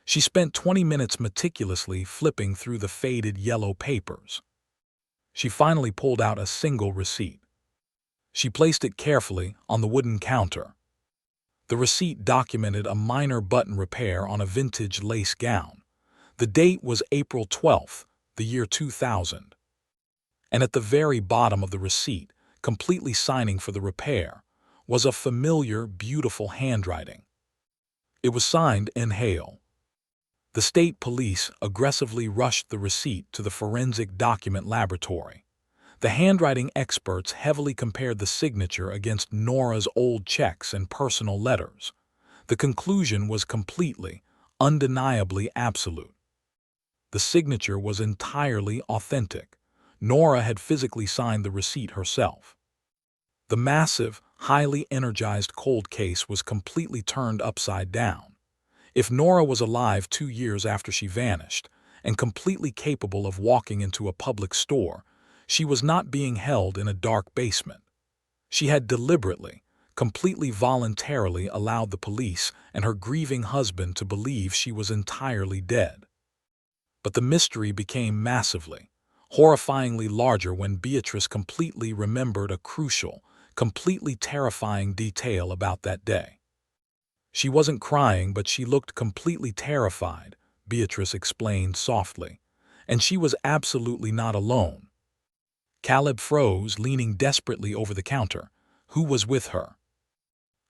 She spent 20 minutes meticulously flipping through the faded yellow papers. She finally pulled out a single receipt. She placed it carefully on the wooden counter. The receipt documented a minor button repair on a vintage lace gown. The date was April 12th, the year 2000. And at the very bottom of the receipt, completely signing for the repair, was a familiar, beautiful handwriting. It was signed N. Hale. The state police aggressively rushed the receipt to the forensic document laboratory. The handwriting experts heavily compared the signature against Nora's old checks and personal letters. The conclusion was completely, undeniably absolute. The signature was entirely authentic. Nora had physically signed the receipt herself. The massive, highly energized cold case was completely turned upside down. If Nora was alive 2 years after she vanished, and completely capable of walking into a public store, she was not being held in a dark basement. She had deliberately, completely voluntarily allowed the police and her grieving husband to believe she was entirely dead. But the mystery became massively, horrifyingly larger when Beatrice completely remembered a crucial, completely terrifying detail about that day. "She wasn't crying, but she looked completely terrified," Beatrice explained softly. "And she was absolutely not alone." Caleb froze, leaning desperately over the counter. "Who was with her?"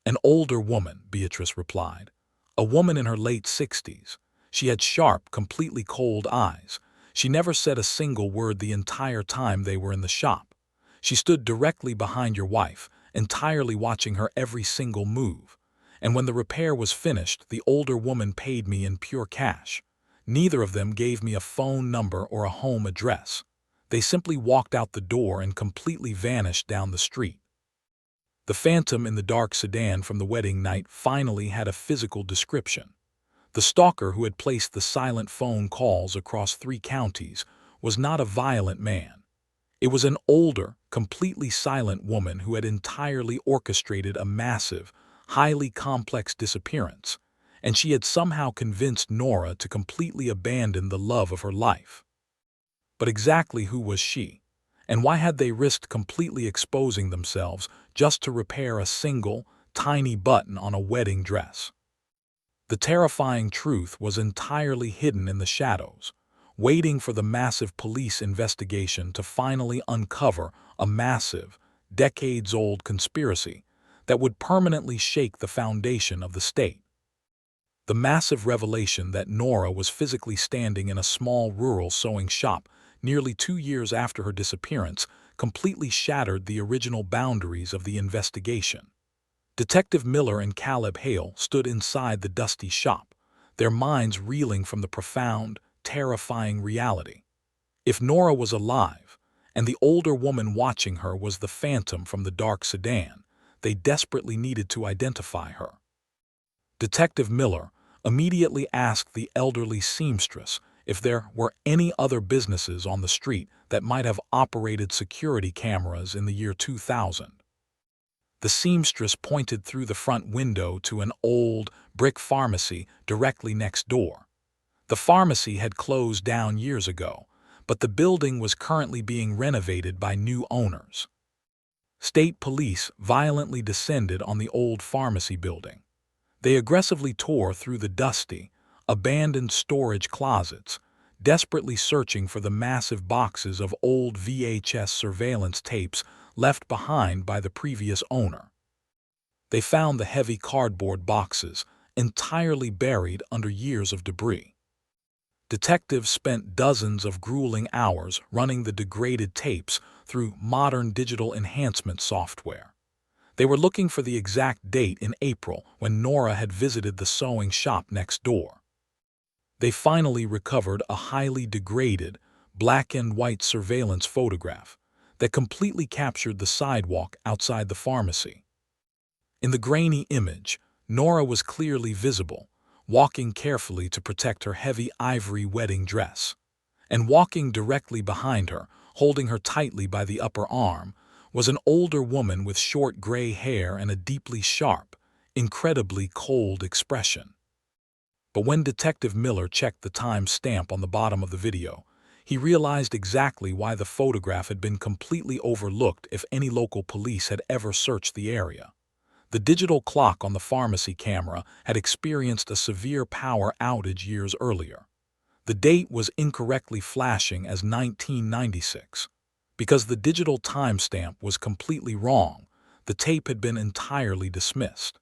"An older woman," Beatrice replied. "A woman in her late 60s. She had sharp, completely cold eyes. She never said a single word the entire time they were in the shop. She stood directly behind your wife, entirely watching her every single move. And when the repair was finished, the older woman paid me in pure cash. Neither of them gave me a phone number or a home address. They simply walked out the door and completely vanished down the street." The phantom in the dark sedan from the wedding night finally had a physical description. The stalker who had placed the silent phone calls across 3 counties was not a violent man. It was an older, completely silent woman who had entirely orchestrated a massive, highly complex disappearance, and she had somehow convinced Nora to completely abandon the love of her life. But exactly who was she? And why had they risked completely exposing themselves just to repair a single, tiny button on a wedding dress. The terrifying truth was entirely hidden in the shadows, waiting for the massive police investigation to finally uncover a massive, decades-old conspiracy that would permanently shake the foundation of the state. The massive revelation that Nora was physically standing in a small rural sewing shop nearly 2 years after her disappearance completely shattered the original boundaries of the investigation. Detective Miller and Caleb Hale stood inside the dusty shop, their minds reeling from the profound, terrifying reality. If Nora was alive, and the older woman watching her was the phantom from the dark sedan, they desperately needed to identify her. Detective Miller immediately asked the elderly seamstress if there were any other businesses on the street that might have operated security cameras in the year 2000. The seamstress pointed through the front window to an old, brick pharmacy directly next door. The pharmacy had closed down years ago, but the building was currently being renovated by new owners. State police violently descended on the old pharmacy building. They aggressively tore through the dusty, abandoned storage closets, desperately searching for the massive boxes of old VHS surveillance tapes left behind by the previous owner. They found the heavy cardboard boxes entirely buried under years of debris. Detectives spent dozens of grueling hours running the degraded tapes through modern digital enhancement software. They were looking for the exact date in April when Nora had visited the sewing shop next door. They finally recovered a highly degraded, black and white surveillance photograph that completely captured the sidewalk outside the pharmacy. In the grainy image, Nora was clearly visible, walking carefully to protect her heavy ivory wedding dress. And walking directly behind her, holding her tightly by the upper arm, was an older woman with short gray hair and a deeply sharp, incredibly cold expression. But when Detective Miller checked the time stamp on the bottom of the video, he realized exactly why the photograph had been completely overlooked if any local police had ever searched the area. The digital clock on the pharmacy camera had experienced a severe power outage years earlier. The date was incorrectly flashing as 1996. Because the digital timestamp was completely wrong, the tape had been entirely dismissed.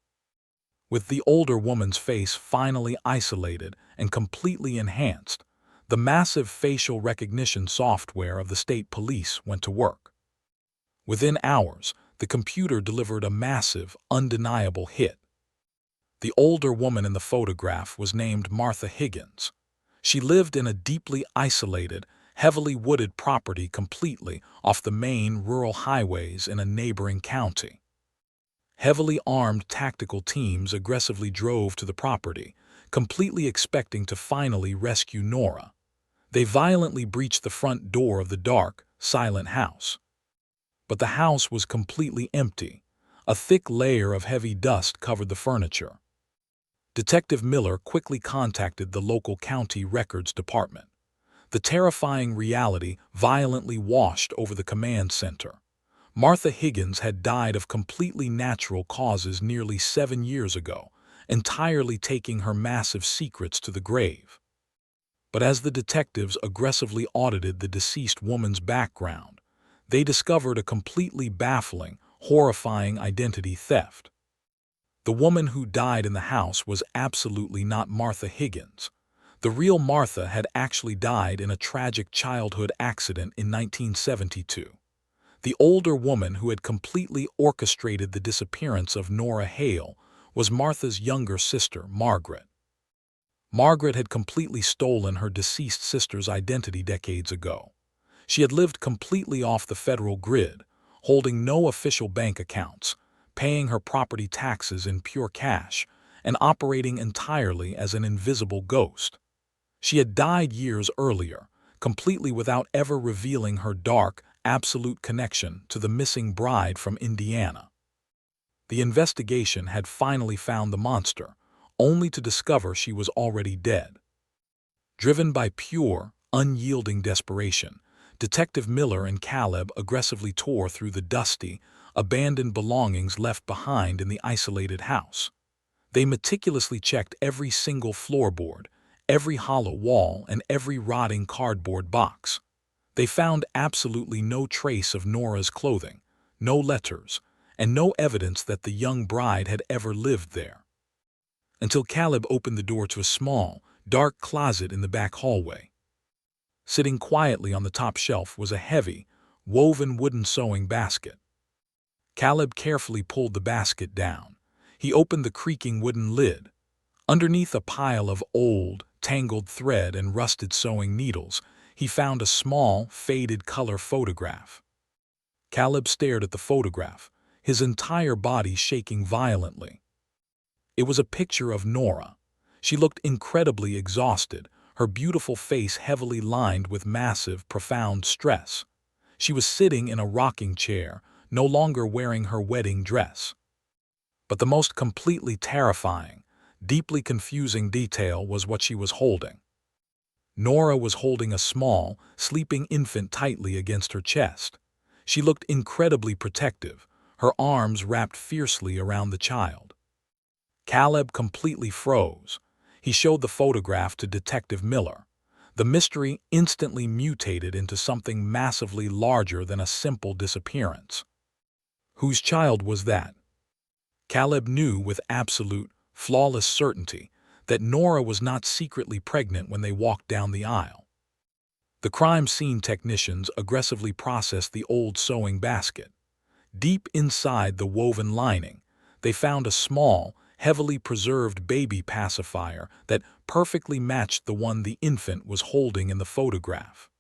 With the older woman's face finally isolated and completely enhanced, the massive facial recognition software of the state police went to work. Within hours, the computer delivered a massive, undeniable hit. The older woman in the photograph was named Martha Higgins. She lived in a deeply isolated, heavily wooded property completely off the main rural highways in a neighboring county. Heavily armed tactical teams aggressively drove to the property, completely expecting to finally rescue Nora. They violently breached the front door of the dark, silent house. But the house was completely empty. A thick layer of heavy dust covered the furniture. Detective Miller quickly contacted the local county records department. The terrifying reality violently washed over the command center. Martha Higgins had died of completely natural causes nearly 7 years ago, entirely taking her massive secrets to the grave. But as the detectives aggressively audited the deceased woman's background, they discovered a completely baffling, horrifying identity theft. The woman who died in the house was absolutely not Martha Higgins. The real Martha had actually died in a tragic childhood accident in 1972. The older woman who had completely orchestrated the disappearance of Nora Hale was Martha's younger sister, Margaret. Margaret had completely stolen her deceased sister's identity decades ago. She had lived completely off the federal grid, holding no official bank accounts, paying her property taxes in pure cash, and operating entirely as an invisible ghost. She had died years earlier, completely without ever revealing her dark, absolute connection to the missing bride from Indiana. The investigation had finally found the monster, only to discover she was already dead. Driven by pure, unyielding desperation, Detective Miller and Caleb aggressively tore through the dusty, abandoned belongings left behind in the isolated house. They meticulously checked every single floorboard, every hollow wall, and every rotting cardboard box. They found absolutely no trace of Nora's clothing, no letters, and no evidence that the young bride had ever lived there. Until Caleb opened the door to a small, dark closet in the back hallway. Sitting quietly on the top shelf was a heavy, woven wooden sewing basket. Caleb carefully pulled the basket down. He opened the creaking wooden lid. Underneath a pile of old, tangled thread and rusted sewing needles, he found a small, faded color photograph. Caleb stared at the photograph, his entire body shaking violently. It was a picture of Nora. She looked incredibly exhausted, her beautiful face heavily lined with massive, profound stress. She was sitting in a rocking chair, no longer wearing her wedding dress. But the most completely terrifying, deeply confusing detail was what she was holding. Nora was holding a small, sleeping infant tightly against her chest. She looked incredibly protective, her arms wrapped fiercely around the child. Caleb completely froze. He showed the photograph to Detective Miller. The mystery instantly mutated into something massively larger than a simple disappearance. Whose child was that? Caleb knew with absolute, flawless certainty that Nora was not secretly pregnant when they walked down the aisle. The crime scene technicians aggressively processed the old sewing basket. Deep inside the woven lining, they found a small, heavily preserved baby pacifier that perfectly matched the one the infant was holding in the photograph.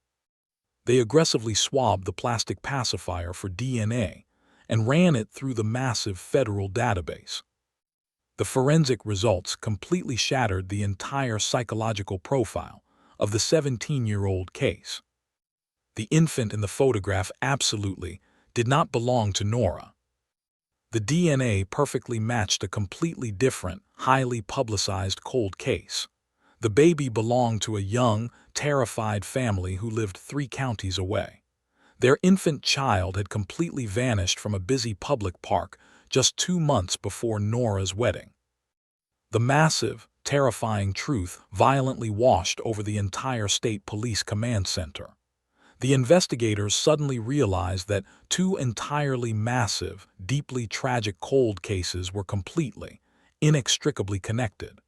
They aggressively swabbed the plastic pacifier for DNA and ran it through the massive federal database. The forensic results completely shattered the entire psychological profile of the 17-year-old case. The infant in the photograph absolutely did not belong to Nora. The DNA perfectly matched a completely different, highly publicized cold case. The baby belonged to a young, terrified family who lived 3 counties away. Their infant child had completely vanished from a busy public park just 2 months before Nora's wedding. The massive, terrifying truth violently washed over the entire state police command center. The investigators suddenly realized that 2 entirely massive, deeply tragic cold cases were completely, inextricably connected.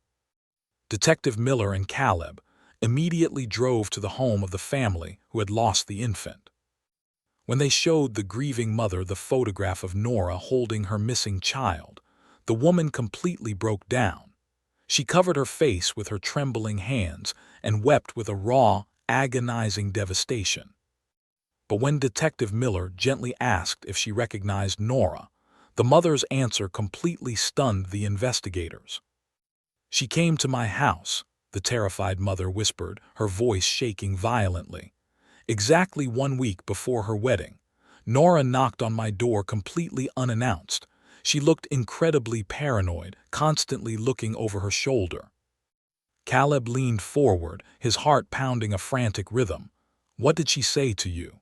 Detective Miller and Caleb immediately drove to the home of the family who had lost the infant. When they showed the grieving mother the photograph of Nora holding her missing child, the woman completely broke down. She covered her face with her trembling hands and wept with a raw, agonizing devastation. But when Detective Miller gently asked if she recognized Nora, the mother's answer completely stunned the investigators. "She came to my house," the terrified mother whispered, her voice shaking violently. "Exactly 1 week before her wedding, Nora knocked on my door completely unannounced. She looked incredibly paranoid, constantly looking over her shoulder." Caleb leaned forward, his heart pounding a frantic rhythm. "What did she say to you?"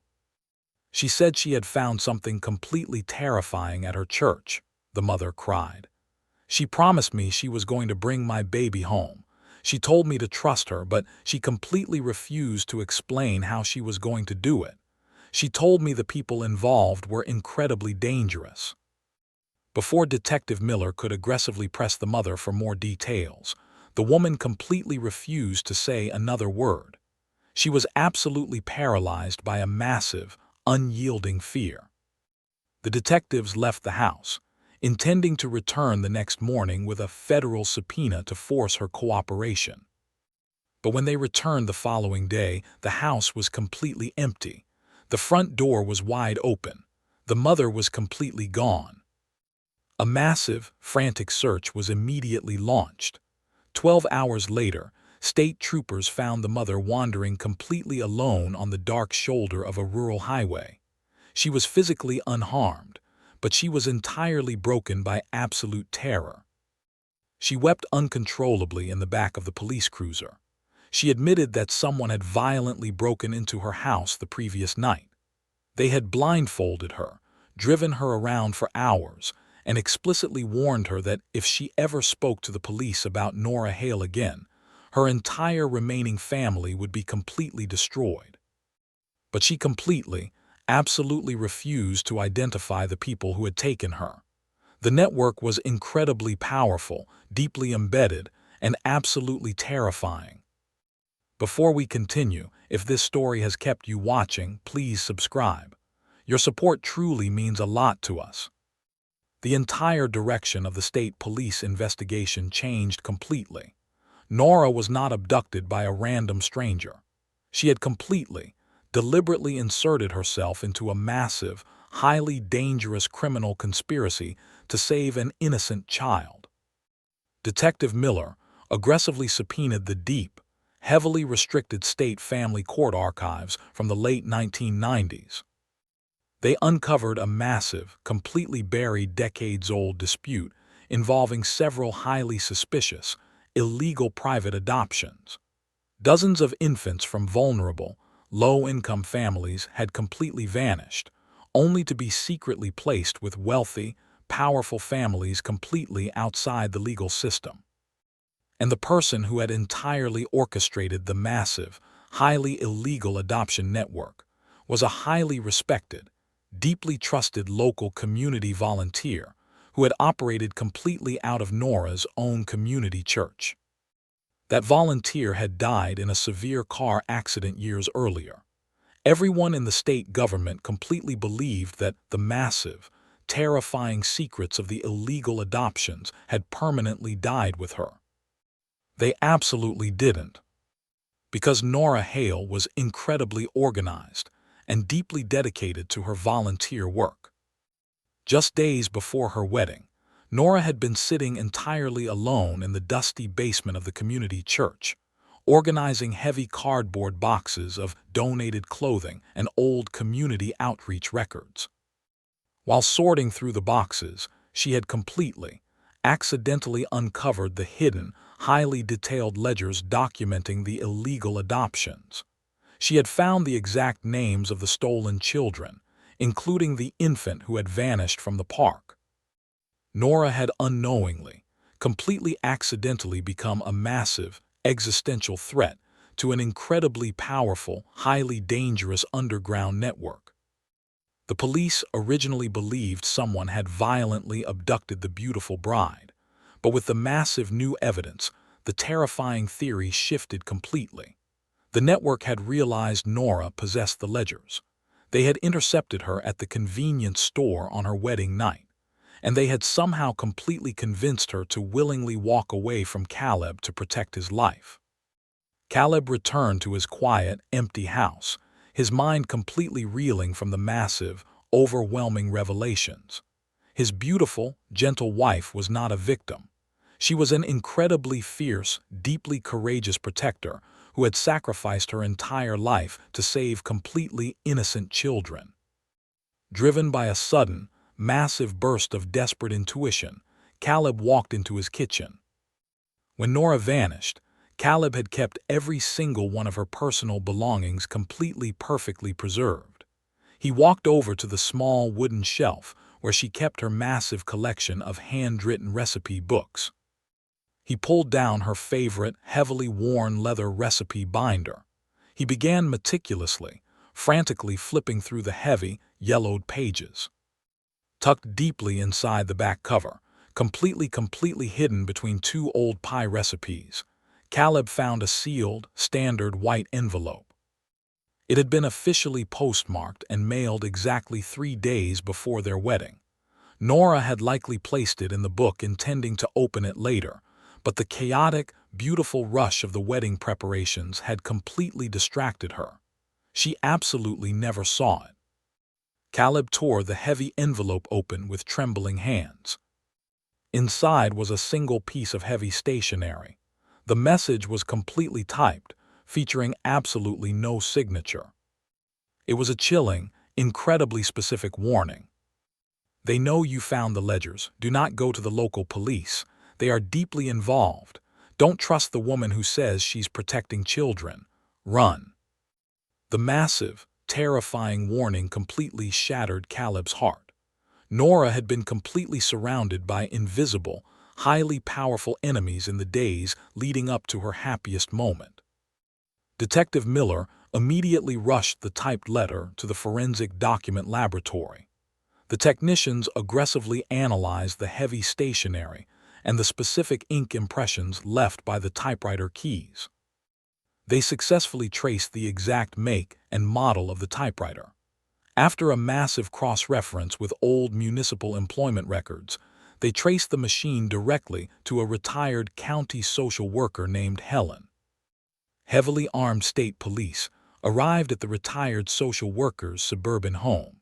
"She said she had found something completely terrifying at her church," the mother cried. "She promised me she was going to bring my baby home. She told me to trust her, but she completely refused to explain how she was going to do it. She told me the people involved were incredibly dangerous." Before Detective Miller could aggressively press the mother for more details, the woman completely refused to say another word. She was absolutely paralyzed by a massive, unyielding fear. The detectives left the house, intending to return the next morning with a federal subpoena to force her cooperation. But when they returned the following day, the house was completely empty. The front door was wide open. The mother was completely gone. A massive, frantic search was immediately launched. 12 hours later, state troopers found the mother wandering completely alone on the dark shoulder of a rural highway. She was physically unharmed, but she was entirely broken by absolute terror. She wept uncontrollably in the back of the police cruiser. She admitted that someone had violently broken into her house the previous night. They had blindfolded her, driven her around for hours, and explicitly warned her that if she ever spoke to the police about Nora Hale again, her entire remaining family would be completely destroyed. But she absolutely refused to identify the people who had taken her. The network was incredibly powerful, deeply embedded, and absolutely terrifying. Before we continue, if this story has kept you watching, please subscribe. Your support truly means a lot to us. The entire direction of the state police investigation changed completely. Nora was not abducted by a random stranger. She had deliberately inserted herself into a massive, highly dangerous criminal conspiracy to save an innocent child. Detective Miller aggressively subpoenaed the deep, heavily restricted state family court archives from the late 1990s. They uncovered a massive, completely buried decades-old dispute involving several highly suspicious, illegal private adoptions. Dozens of infants from vulnerable, low-income families had completely vanished, only to be secretly placed with wealthy, powerful families completely outside the legal system. And the person who had entirely orchestrated the massive, highly illegal adoption network was a highly respected, deeply trusted local community volunteer who had operated completely out of Nora's own community church. That volunteer had died in a severe car accident years earlier. Everyone in the state government completely believed that the massive, terrifying secrets of the illegal adoptions had permanently died with her. They absolutely didn't. Because Nora Hale was incredibly organized and deeply dedicated to her volunteer work. Just days before her wedding, Nora had been sitting entirely alone in the dusty basement of the community church, organizing heavy cardboard boxes of donated clothing and old community outreach records. While sorting through the boxes, she had accidentally uncovered the hidden, highly detailed ledgers documenting the illegal adoptions. She had found the exact names of the stolen children, including the infant who had vanished from the park. Nora had unknowingly, completely accidentally become a massive, existential threat to an incredibly powerful, highly dangerous underground network. The police originally believed someone had violently abducted the beautiful bride, but with the massive new evidence, the terrifying theory shifted completely. The network had realized Nora possessed the ledgers. They had intercepted her at the convenience store on her wedding night, and they had somehow completely convinced her to willingly walk away from Caleb to protect his life. Caleb returned to his quiet, empty house, his mind completely reeling from the massive, overwhelming revelations. His beautiful, gentle wife was not a victim. She was an incredibly fierce, deeply courageous protector who had sacrificed her entire life to save completely innocent children. Driven by a sudden, massive burst of desperate intuition, Caleb walked into his kitchen. When Nora vanished, Caleb had kept every single one of her personal belongings perfectly preserved. He walked over to the small wooden shelf where she kept her massive collection of handwritten recipe books. He pulled down her favorite, heavily worn leather recipe binder. He began meticulously, frantically flipping through the heavy, yellowed pages. Tucked deeply inside the back cover, completely hidden between two old pie recipes, Caleb found a sealed, standard white envelope. It had been officially postmarked and mailed exactly 3 days before their wedding. Nora had likely placed it in the book intending to open it later, but the chaotic, beautiful rush of the wedding preparations had completely distracted her. She absolutely never saw it. Caleb tore the heavy envelope open with trembling hands. Inside was a single piece of heavy stationery. The message was completely typed, featuring absolutely no signature. It was a chilling, incredibly specific warning. They know you found the ledgers. Do not go to the local police. They are deeply involved. Don't trust the woman who says she's protecting children. Run. The massive, terrifying warning completely shattered Caleb's heart. Nora had been completely surrounded by invisible, highly powerful enemies in the days leading up to her happiest moment. Detective Miller immediately rushed the typed letter to the forensic document laboratory. The technicians aggressively analyzed the heavy stationery and the specific ink impressions left by the typewriter keys. They successfully traced the exact make and model of the typewriter. After a massive cross-reference with old municipal employment records, they traced the machine directly to a retired county social worker named Helen. Heavily armed state police arrived at the retired social worker's suburban home.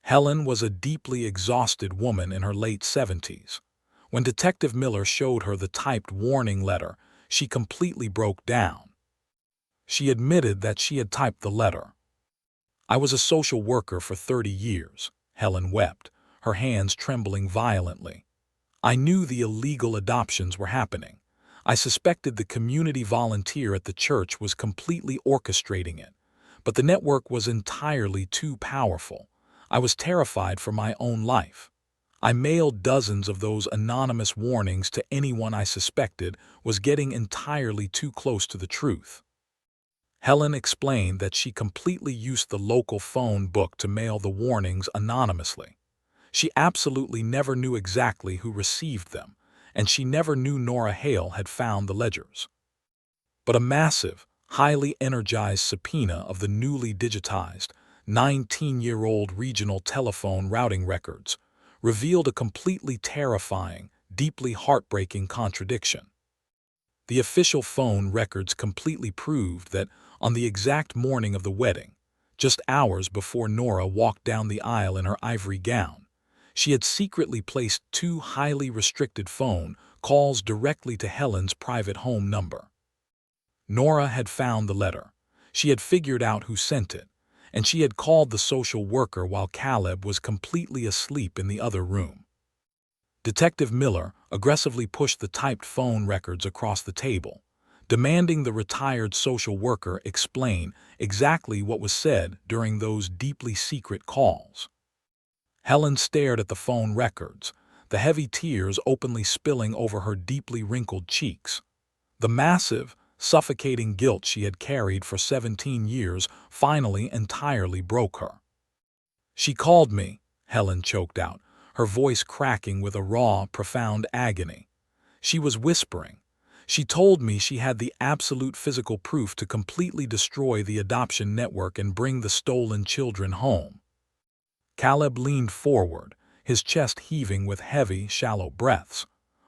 Helen was a deeply exhausted woman in her late 70s. When Detective Miller showed her the typed warning letter, she completely broke down. She admitted that she had typed the letter. "I was a social worker for 30 years, Helen wept, her hands trembling violently. "I knew the illegal adoptions were happening. I suspected the community volunteer at the church was completely orchestrating it. But the network was entirely too powerful. I was terrified for my own life. I mailed dozens of those anonymous warnings to anyone I suspected was getting entirely too close to the truth." Helen explained that she completely used the local phone book to mail the warnings anonymously. She absolutely never knew exactly who received them, and she never knew Nora Hale had found the ledgers. But a massive, highly energized subpoena of the newly digitized 19-year-old regional telephone routing records revealed a completely terrifying, deeply heartbreaking contradiction. The official phone records completely proved that on the exact morning of the wedding, just hours before Nora walked down the aisle in her ivory gown, she had secretly placed 2 highly restricted phone calls directly to Helen's private home number. Nora had found the letter. She had figured out who sent it, and she had called the social worker while Caleb was completely asleep in the other room. Detective Miller aggressively pushed the typed phone records across the table, demanding the retired social worker explain exactly what was said during those deeply secret calls. Helen stared at the phone records, the heavy tears openly spilling over her deeply wrinkled cheeks. The massive, suffocating guilt she had carried for 17 years finally entirely broke her. "She called me," Helen choked out, her voice cracking with a raw, profound agony. She was whispering. "She told me she had the absolute physical proof to completely destroy the adoption network and bring the stolen children home." Caleb leaned forward, his chest heaving with heavy, shallow breaths.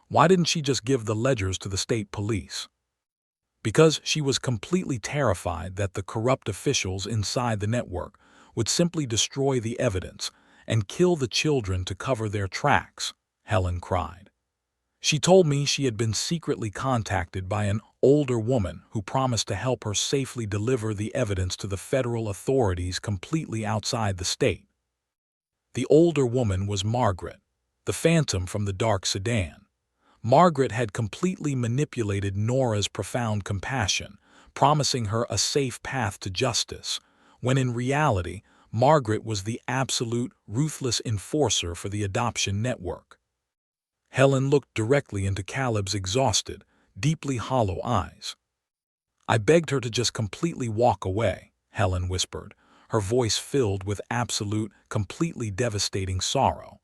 Why didn't she just give the ledgers to the state police? Because she was completely terrified that the corrupt officials inside the network would simply destroy the evidence and kill the children to cover their tracks, Helen cried. "She told me she had been secretly contacted by an older woman who promised to help her safely deliver the evidence to the federal authorities completely outside the state." The older woman was Margaret, the phantom from the dark sedan. Margaret had completely manipulated Nora's profound compassion, promising her a safe path to justice, when in reality, Margaret was the absolute, ruthless enforcer for the adoption network. Helen looked directly into Caleb's exhausted, deeply hollow eyes. "I begged her to just completely walk away," Helen whispered, her voice filled with absolute, completely devastating sorrow.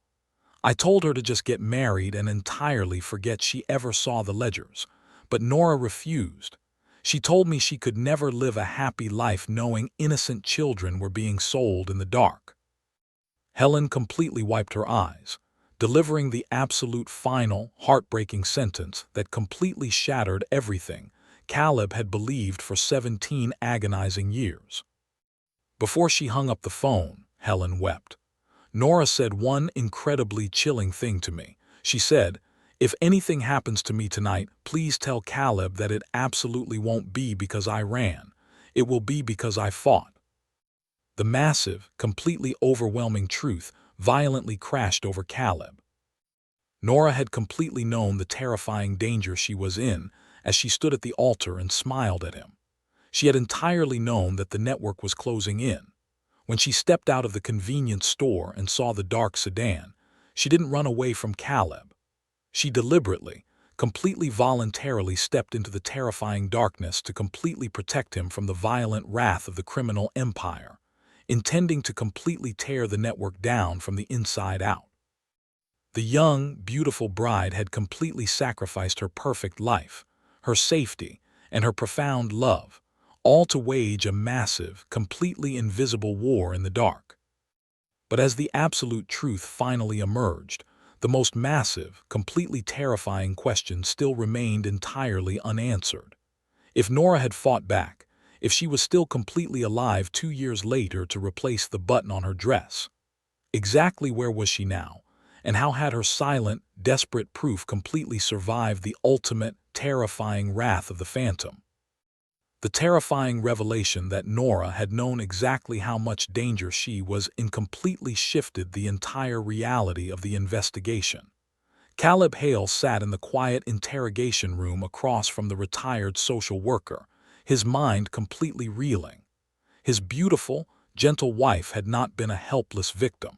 "I told her to just get married and entirely forget she ever saw the ledgers, but Nora refused. She told me she could never live a happy life knowing innocent children were being sold in the dark." Helen completely wiped her eyes, delivering the absolute final, heartbreaking sentence that completely shattered everything Caleb had believed for 17 agonizing years. Before she hung up the phone, Helen wept. "Nora said one incredibly chilling thing to me. She said, 'If anything happens to me tonight, please tell Caleb that it absolutely won't be because I ran. It will be because I fought.'" The massive, completely overwhelming truth violently crashed over Caleb. Nora had completely known the terrifying danger she was in as she stood at the altar and smiled at him. She had entirely known that the network was closing in. When she stepped out of the convenience store and saw the dark sedan, she didn't run away from Caleb. She deliberately, completely voluntarily stepped into the terrifying darkness to completely protect him from the violent wrath of the criminal empire, intending to completely tear the network down from the inside out. The young, beautiful bride had completely sacrificed her perfect life, her safety, and her profound love, all to wage a massive, completely invisible war in the dark. But as the absolute truth finally emerged, the most massive, completely terrifying question still remained entirely unanswered. If Nora had fought back, if she was still completely alive 2 years later to replace the button on her dress, exactly where was she now? And how had her silent, desperate proof completely survived the ultimate, terrifying wrath of the Phantom? The terrifying revelation that Nora had known exactly how much danger she was in completely shifted the entire reality of the investigation. Caleb Hale sat in the quiet interrogation room across from the retired social worker, his mind completely reeling. His beautiful, gentle wife had not been a helpless victim.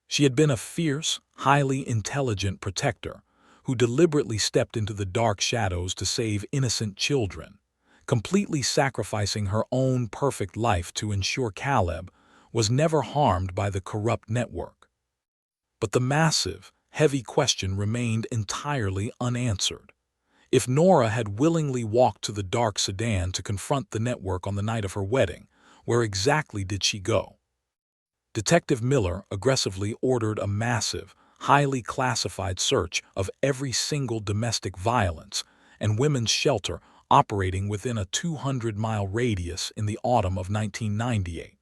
She had been a fierce, highly intelligent protector who deliberately stepped into the dark shadows to save innocent children, completely sacrificing her own perfect life to ensure Caleb was never harmed by the corrupt network. But the massive, heavy question remained entirely unanswered. If Nora had willingly walked to the dark sedan to confront the network on the night of her wedding, where exactly did she go? Detective Miller aggressively ordered a massive, highly classified search of every single domestic violence and women's shelter operating within a 200-mile radius in the autumn of 1998.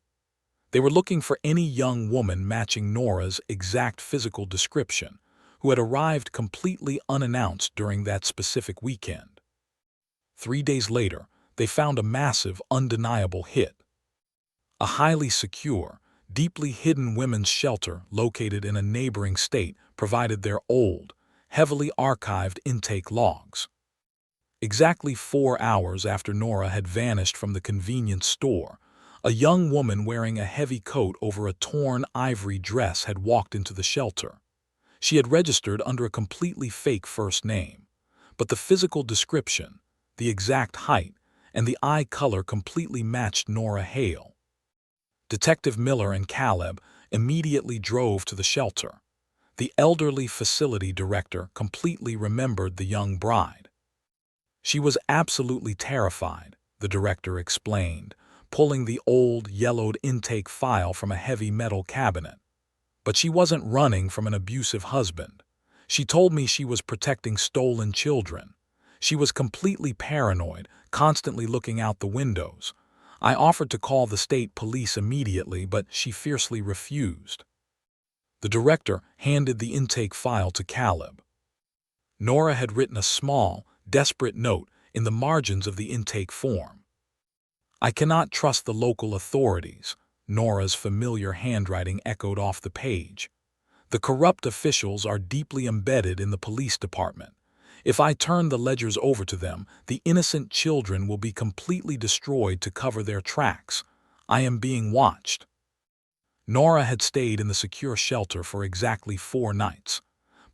They were looking for any young woman matching Nora's exact physical description, who had arrived completely unannounced during that specific weekend. 3 days later, they found a massive, undeniable hit. A highly secure, deeply hidden women's shelter located in a neighboring state provided their old, heavily archived intake logs. Exactly 4 hours after Nora had vanished from the convenience store, a young woman wearing a heavy coat over a torn ivory dress had walked into the shelter. She had registered under a completely fake first name, but the physical description, the exact height, and the eye color completely matched Nora Hale. Detective Miller and Caleb immediately drove to the shelter. The elderly facility director completely remembered the young bride. She was absolutely terrified, the director explained, pulling the old, yellowed intake file from a heavy metal cabinet. But she wasn't running from an abusive husband. She told me she was protecting stolen children. She was completely paranoid, constantly looking out the windows. I offered to call the state police immediately, but she fiercely refused. The director handed the intake file to Caleb. Nora had written a small, desperate note in the margins of the intake form. "I cannot trust the local authorities," Nora's familiar handwriting echoed off the page. "The corrupt officials are deeply embedded in the police department. If I turn the ledgers over to them, the innocent children will be completely destroyed to cover their tracks. I am being watched." Nora had stayed in the secure shelter for exactly 4 nights.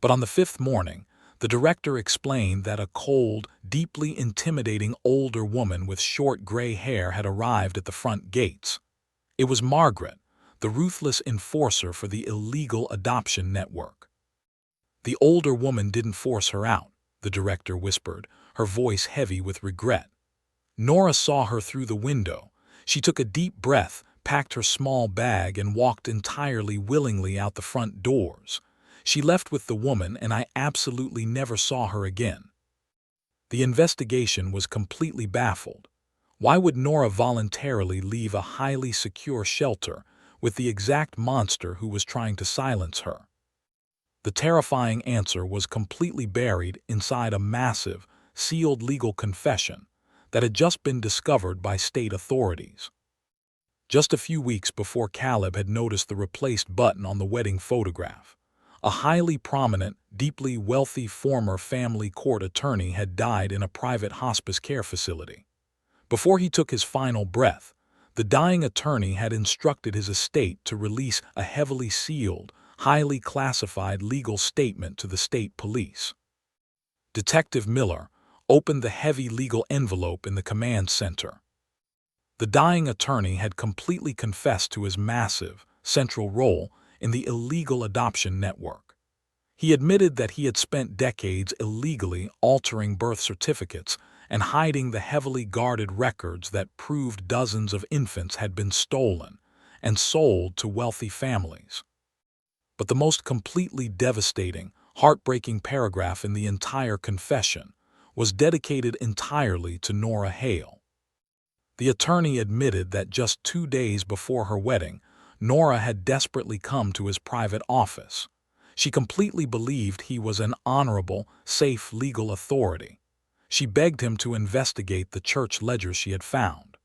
But on the 5th morning, the director explained that a cold, deeply intimidating older woman with short gray hair had arrived at the front gates. It was Margaret, the ruthless enforcer for the illegal adoption network. "The older woman didn't force her out," the director whispered, her voice heavy with regret. "Nora saw her through the window. She took a deep breath, packed her small bag, and walked entirely willingly out the front doors. She left with the woman, and I absolutely never saw her again." The investigation was completely baffled. Why would Nora voluntarily leave a highly secure shelter with the exact monster who was trying to silence her? The terrifying answer was completely buried inside a massive, sealed legal confession that had just been discovered by state authorities. Just a few weeks before Caleb had noticed the replaced button on the wedding photograph, A highly prominent, deeply wealthy former family court attorney had died in a private hospice care facility. Before he took his final breath, the dying attorney had instructed his estate to release a heavily sealed, highly classified legal statement to the state police. Detective Miller opened the heavy legal envelope in the command center. The dying attorney had completely confessed to his massive, central role in the illegal adoption network. He admitted that he had spent decades illegally altering birth certificates and hiding the heavily guarded records that proved dozens of infants had been stolen and sold to wealthy families. But the most completely devastating, heartbreaking paragraph in the entire confession was dedicated entirely to Nora Hale. The attorney admitted that just 2 days before her wedding, Nora had desperately come to his private office. She completely believed he was an honorable, safe legal authority. She begged him to investigate the church ledger she had found.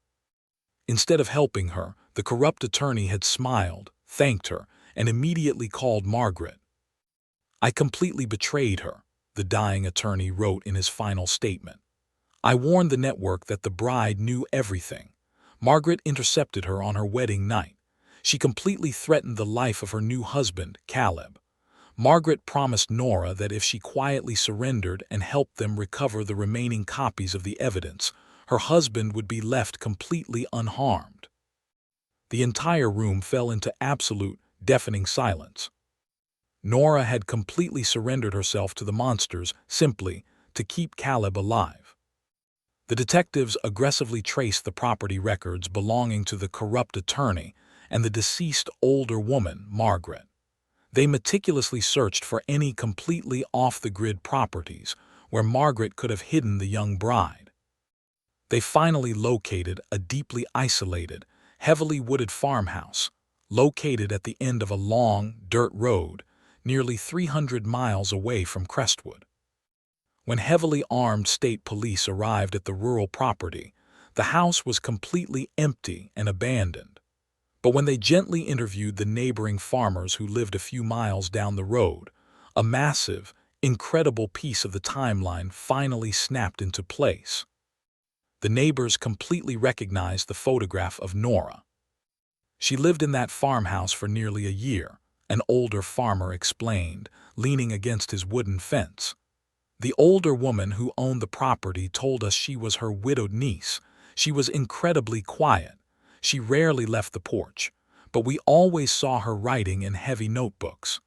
Instead of helping her, the corrupt attorney had smiled, thanked her, and immediately called Margaret. "I completely betrayed her," the dying attorney wrote in his final statement. "I warned the network that the bride knew everything. Margaret intercepted her on her wedding night. She completely threatened the life of her new husband, Caleb. Margaret promised Nora that if she quietly surrendered and helped them recover the remaining copies of the evidence, her husband would be left completely unharmed." The entire room fell into absolute, deafening silence. Nora had completely surrendered herself to the monsters simply to keep Caleb alive. The detectives aggressively traced the property records belonging to the corrupt attorney and the deceased older woman, Margaret. They meticulously searched for any completely off-the-grid properties where Margaret could have hidden the young bride. They finally located a deeply isolated, heavily wooded farmhouse, located at the end of a long, dirt road, nearly 300 miles away from Crestwood. When heavily armed state police arrived at the rural property, the house was completely empty and abandoned. But when they gently interviewed the neighboring farmers who lived a few miles down the road, a massive, incredible piece of the timeline finally snapped into place. The neighbors completely recognized the photograph of Nora. "She lived in that farmhouse for nearly a year," an older farmer explained, leaning against his wooden fence. "The older woman who owned the property told us she was her widowed niece. She was incredibly quiet. She rarely left the porch, but we always saw her writing in heavy notebooks."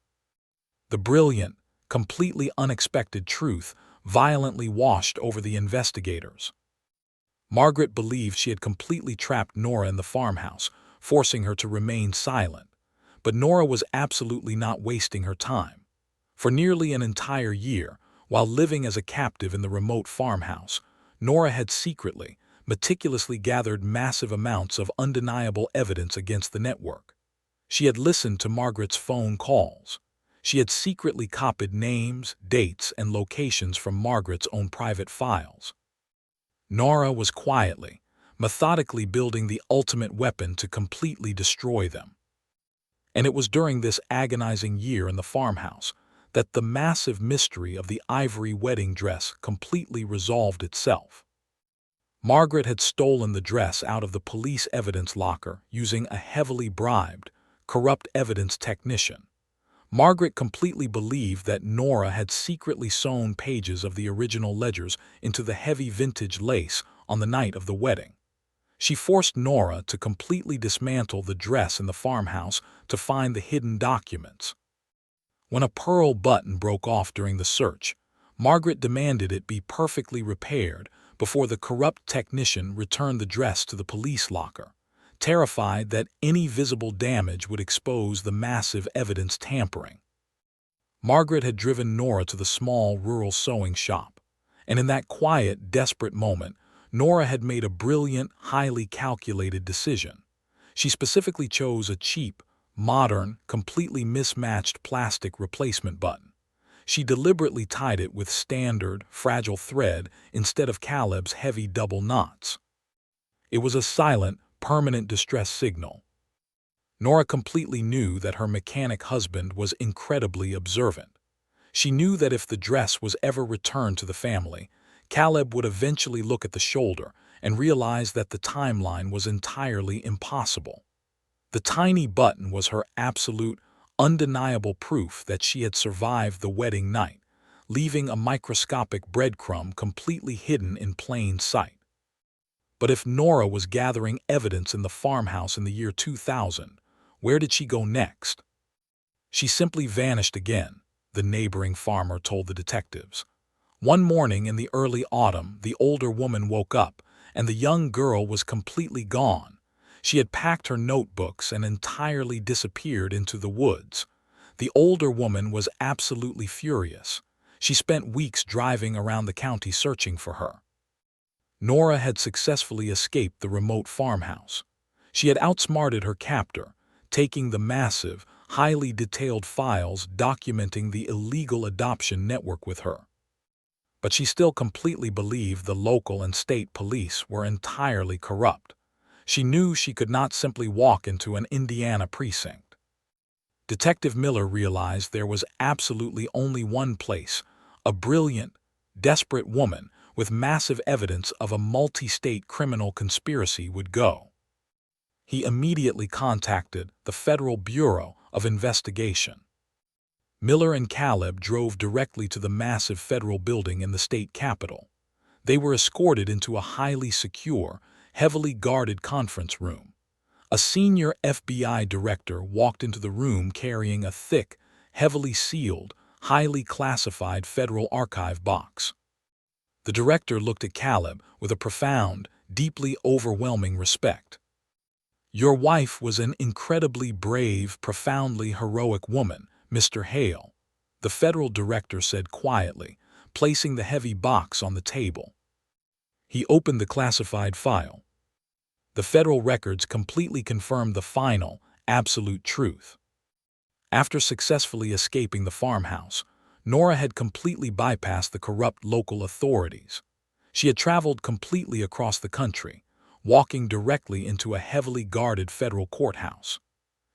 The brilliant, completely unexpected truth violently washed over the investigators. Margaret believed she had completely trapped Nora in the farmhouse, forcing her to remain silent. But Nora was absolutely not wasting her time. For nearly an entire year, while living as a captive in the remote farmhouse, Nora had secretly, meticulously gathered massive amounts of undeniable evidence against the network. She had listened to Margaret's phone calls. She had secretly copied names, dates, and locations from Margaret's own private files. Nora was quietly, methodically building the ultimate weapon to completely destroy them. And it was during this agonizing year in the farmhouse that the massive mystery of the ivory wedding dress completely resolved itself. Margaret had stolen the dress out of the police evidence locker using a heavily bribed, corrupt evidence technician. Margaret completely believed that Nora had secretly sewn pages of the original ledgers into the heavy vintage lace on the night of the wedding. She forced Nora to completely dismantle the dress in the farmhouse to find the hidden documents. When a pearl button broke off during the search, Margaret demanded it be perfectly repaired before the corrupt technician returned the dress to the police locker, terrified that any visible damage would expose the massive evidence tampering. Margaret had driven Nora to the small rural sewing shop, and in that quiet, desperate moment, Nora had made a brilliant, highly calculated decision. She specifically chose a cheap, modern, completely mismatched plastic replacement button. She deliberately tied it with standard, fragile thread instead of Caleb's heavy double knots. It was a silent, permanent distress signal. Nora completely knew that her mechanic husband was incredibly observant. She knew that if the dress was ever returned to the family, Caleb would eventually look at the shoulder and realize that the timeline was entirely impossible. The tiny button was her absolute, undeniable proof that she had survived the wedding night, leaving a microscopic breadcrumb completely hidden in plain sight. But if Nora was gathering evidence in the farmhouse in the year 2000, where did she go next? She simply vanished again, the neighboring farmer told the detectives. One morning in the early autumn, the older woman woke up, and the young girl was completely gone. She had packed her notebooks and entirely disappeared into the woods. The older woman was absolutely furious. She spent weeks driving around the county searching for her. Nora had successfully escaped the remote farmhouse. She had outsmarted her captor, taking the massive, highly detailed files documenting the illegal adoption network with her. But she still completely believed the local and state police were entirely corrupt. She knew she could not simply walk into an Indiana precinct. Detective Miller realized there was absolutely only one place, a brilliant, desperate woman with massive evidence of a multi-state criminal conspiracy would go. He immediately contacted the Federal Bureau of Investigation. Miller and Caleb drove directly to the massive federal building in the state capitol. They were escorted into a highly secure, heavily guarded conference room. A senior FBI director walked into the room carrying a thick, heavily sealed, highly classified federal archive box. The director looked at Caleb with a profound, deeply overwhelming respect. "Your wife was an incredibly brave, profoundly heroic woman, Mr. Hale," the federal director said quietly, placing the heavy box on the table. He opened the classified file. The federal records completely confirmed the final, absolute truth. After successfully escaping the farmhouse, Nora had completely bypassed the corrupt local authorities. She had traveled completely across the country, walking directly into a heavily guarded federal courthouse.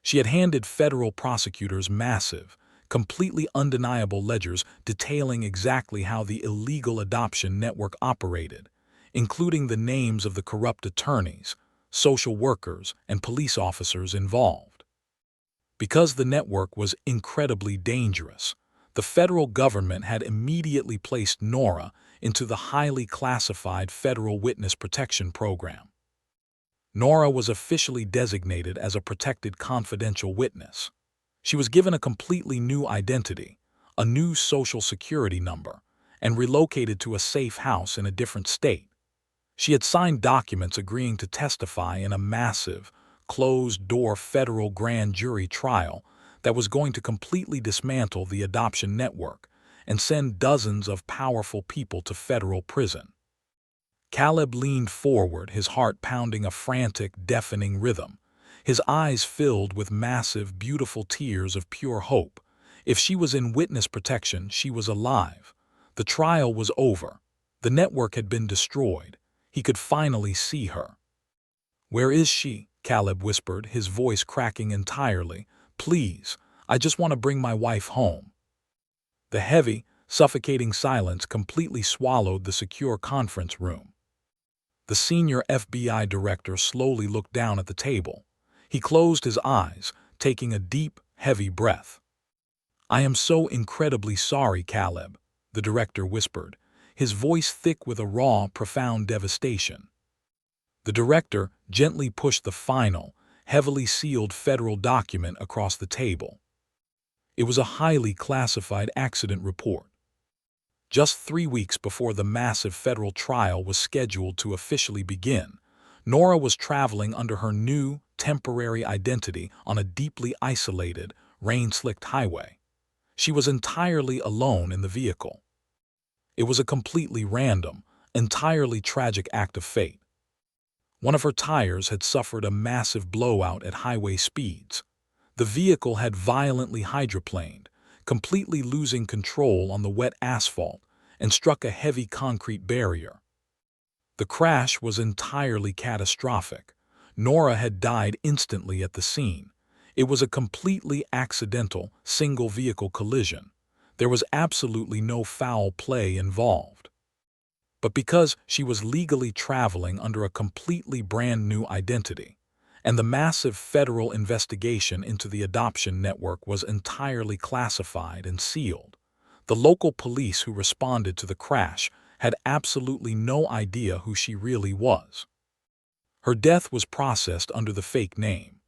She had handed federal prosecutors massive, completely undeniable ledgers detailing exactly how the illegal adoption network operated, including the names of the corrupt attorneys, social workers, and police officers involved. Because the network was incredibly dangerous, the federal government had immediately placed Nora into the highly classified Federal Witness Protection Program. Nora was officially designated as a protected confidential witness. She was given a completely new identity, a new social security number, and relocated to a safe house in a different state. She had signed documents agreeing to testify in a massive, closed-door federal grand jury trial that was going to completely dismantle the adoption network and send dozens of powerful people to federal prison. Caleb leaned forward, his heart pounding a frantic, deafening rhythm. His eyes filled with massive, beautiful tears of pure hope. If she was in witness protection, she was alive. The trial was over. The network had been destroyed. He could finally see her. "Where is she?" Caleb whispered, his voice cracking entirely. "Please, I just want to bring my wife home." The heavy, suffocating silence completely swallowed the secure conference room. The senior FBI director slowly looked down at the table. He closed his eyes, taking a deep, heavy breath. "I am so incredibly sorry, Caleb," the director whispered, his voice thick with a raw, profound devastation. The director gently pushed the final, heavily sealed federal document across the table. It was a highly classified accident report. Just 3 weeks before the massive federal trial was scheduled to officially begin, Nora was traveling under her new, temporary identity on a deeply isolated, rain-slicked highway. She was entirely alone in the vehicle. It was a completely random, entirely tragic act of fate. One of her tires had suffered a massive blowout at highway speeds. The vehicle had violently hydroplaned, completely losing control on the wet asphalt, and struck a heavy concrete barrier. The crash was entirely catastrophic. Nora had died instantly at the scene, It was a completely accidental, single-vehicle collision. There was absolutely no foul play involved. But because she was legally traveling under a completely brand new identity, and the massive federal investigation into the adoption network was entirely classified and sealed, the local police who responded to the crash had absolutely no idea who she really was. Her death was processed under the fake name.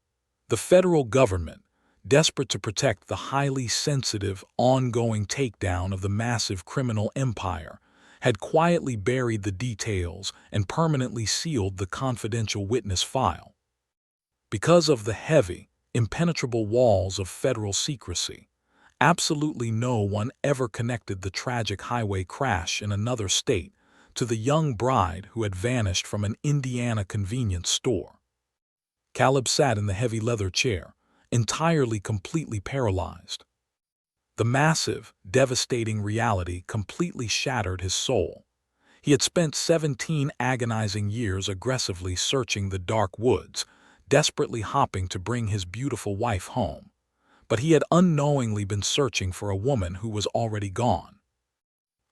The federal government, desperate to protect the highly sensitive, ongoing takedown of the massive criminal empire, had quietly buried the details and permanently sealed the confidential witness file. Because of the heavy, impenetrable walls of federal secrecy, absolutely no one ever connected the tragic highway crash in another state to the young bride who had vanished from an Indiana convenience store. Caleb sat in the heavy leather chair, entirely completely paralyzed. The massive, devastating reality completely shattered his soul. He had spent 17 agonizing years aggressively searching the dark woods, desperately hoping to bring his beautiful wife home. But he had unknowingly been searching for a woman who was already gone.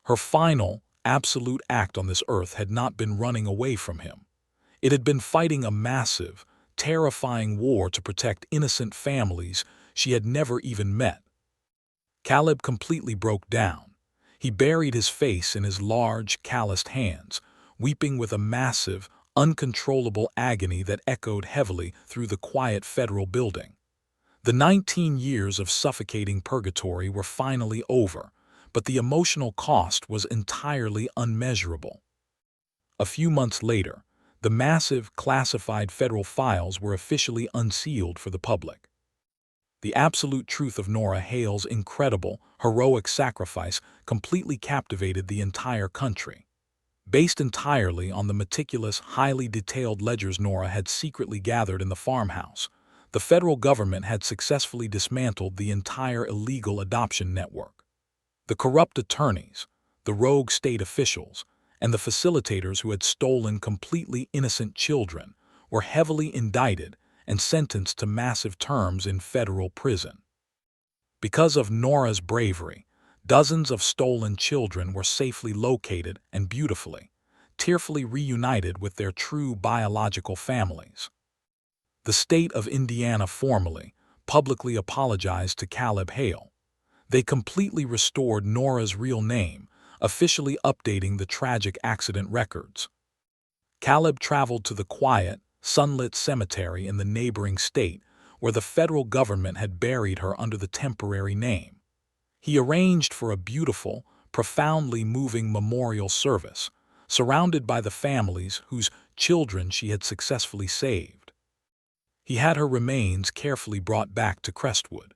Her final, absolute act on this earth had not been running away from him. It had been fighting a massive, terrifying war to protect innocent families she had never even met. Caleb completely broke down. He buried his face in his large, calloused hands, weeping with a massive, uncontrollable agony that echoed heavily through the quiet federal building. The 19 years of suffocating purgatory were finally over, but the emotional cost was entirely unmeasurable. A few months later, the massive, classified federal files were officially unsealed for the public. The absolute truth of Nora Hale's incredible, heroic sacrifice completely captivated the entire country. Based entirely on the meticulous, highly detailed ledgers Nora had secretly gathered in the farmhouse, the federal government had successfully dismantled the entire illegal adoption network. The corrupt attorneys, the rogue state officials, and the facilitators who had stolen completely innocent children were heavily indicted and sentenced to massive terms in federal prison. Because of Nora's bravery, dozens of stolen children were safely located and beautifully, tearfully reunited with their true biological families. The state of Indiana formally, publicly apologized to Caleb Hale. They completely restored Nora's real name, officially updating the tragic accident records. Caleb traveled to the quiet, sunlit cemetery in the neighboring state where the federal government had buried her under the temporary name. He arranged for a beautiful, profoundly moving memorial service, surrounded by the families whose children she had successfully saved. He had her remains carefully brought back to Crestwood.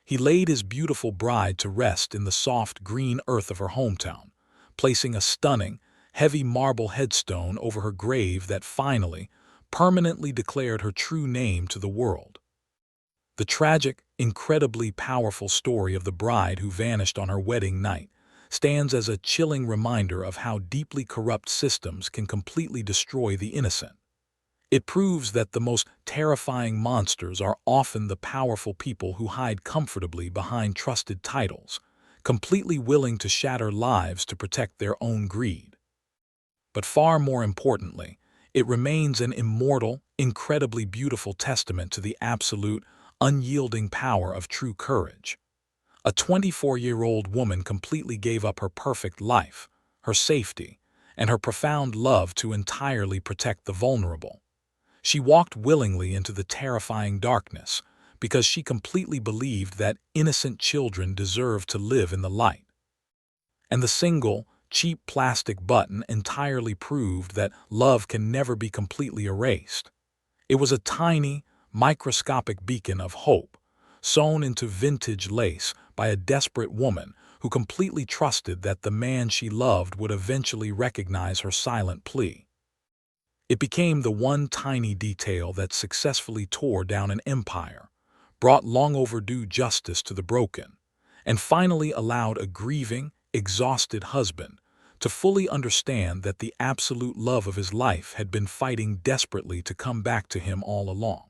He laid his beautiful bride to rest in the soft green earth of her hometown, placing a stunning, heavy marble headstone over her grave that finally, permanently declared her true name to the world. The tragic, incredibly powerful story of the bride who vanished on her wedding night stands as a chilling reminder of how deeply corrupt systems can completely destroy the innocent. It proves that the most terrifying monsters are often the powerful people who hide comfortably behind trusted titles, completely willing to shatter lives to protect their own greed. But far more importantly, it remains an immortal, incredibly beautiful testament to the absolute, unyielding power of true courage. A 24-year-old woman completely gave up her perfect life, her safety, and her profound love to entirely protect the vulnerable. She walked willingly into the terrifying darkness because she completely believed that innocent children deserved to live in the light. And the single, cheap plastic button entirely proved that love can never be completely erased. It was a tiny, microscopic beacon of hope, sewn into vintage lace by a desperate woman who completely trusted that the man she loved would eventually recognize her silent plea. It became the one tiny detail that successfully tore down an empire, brought long overdue justice to the broken, and finally allowed a grieving, exhausted husband to fully understand that the absolute love of his life had been fighting desperately to come back to him all along.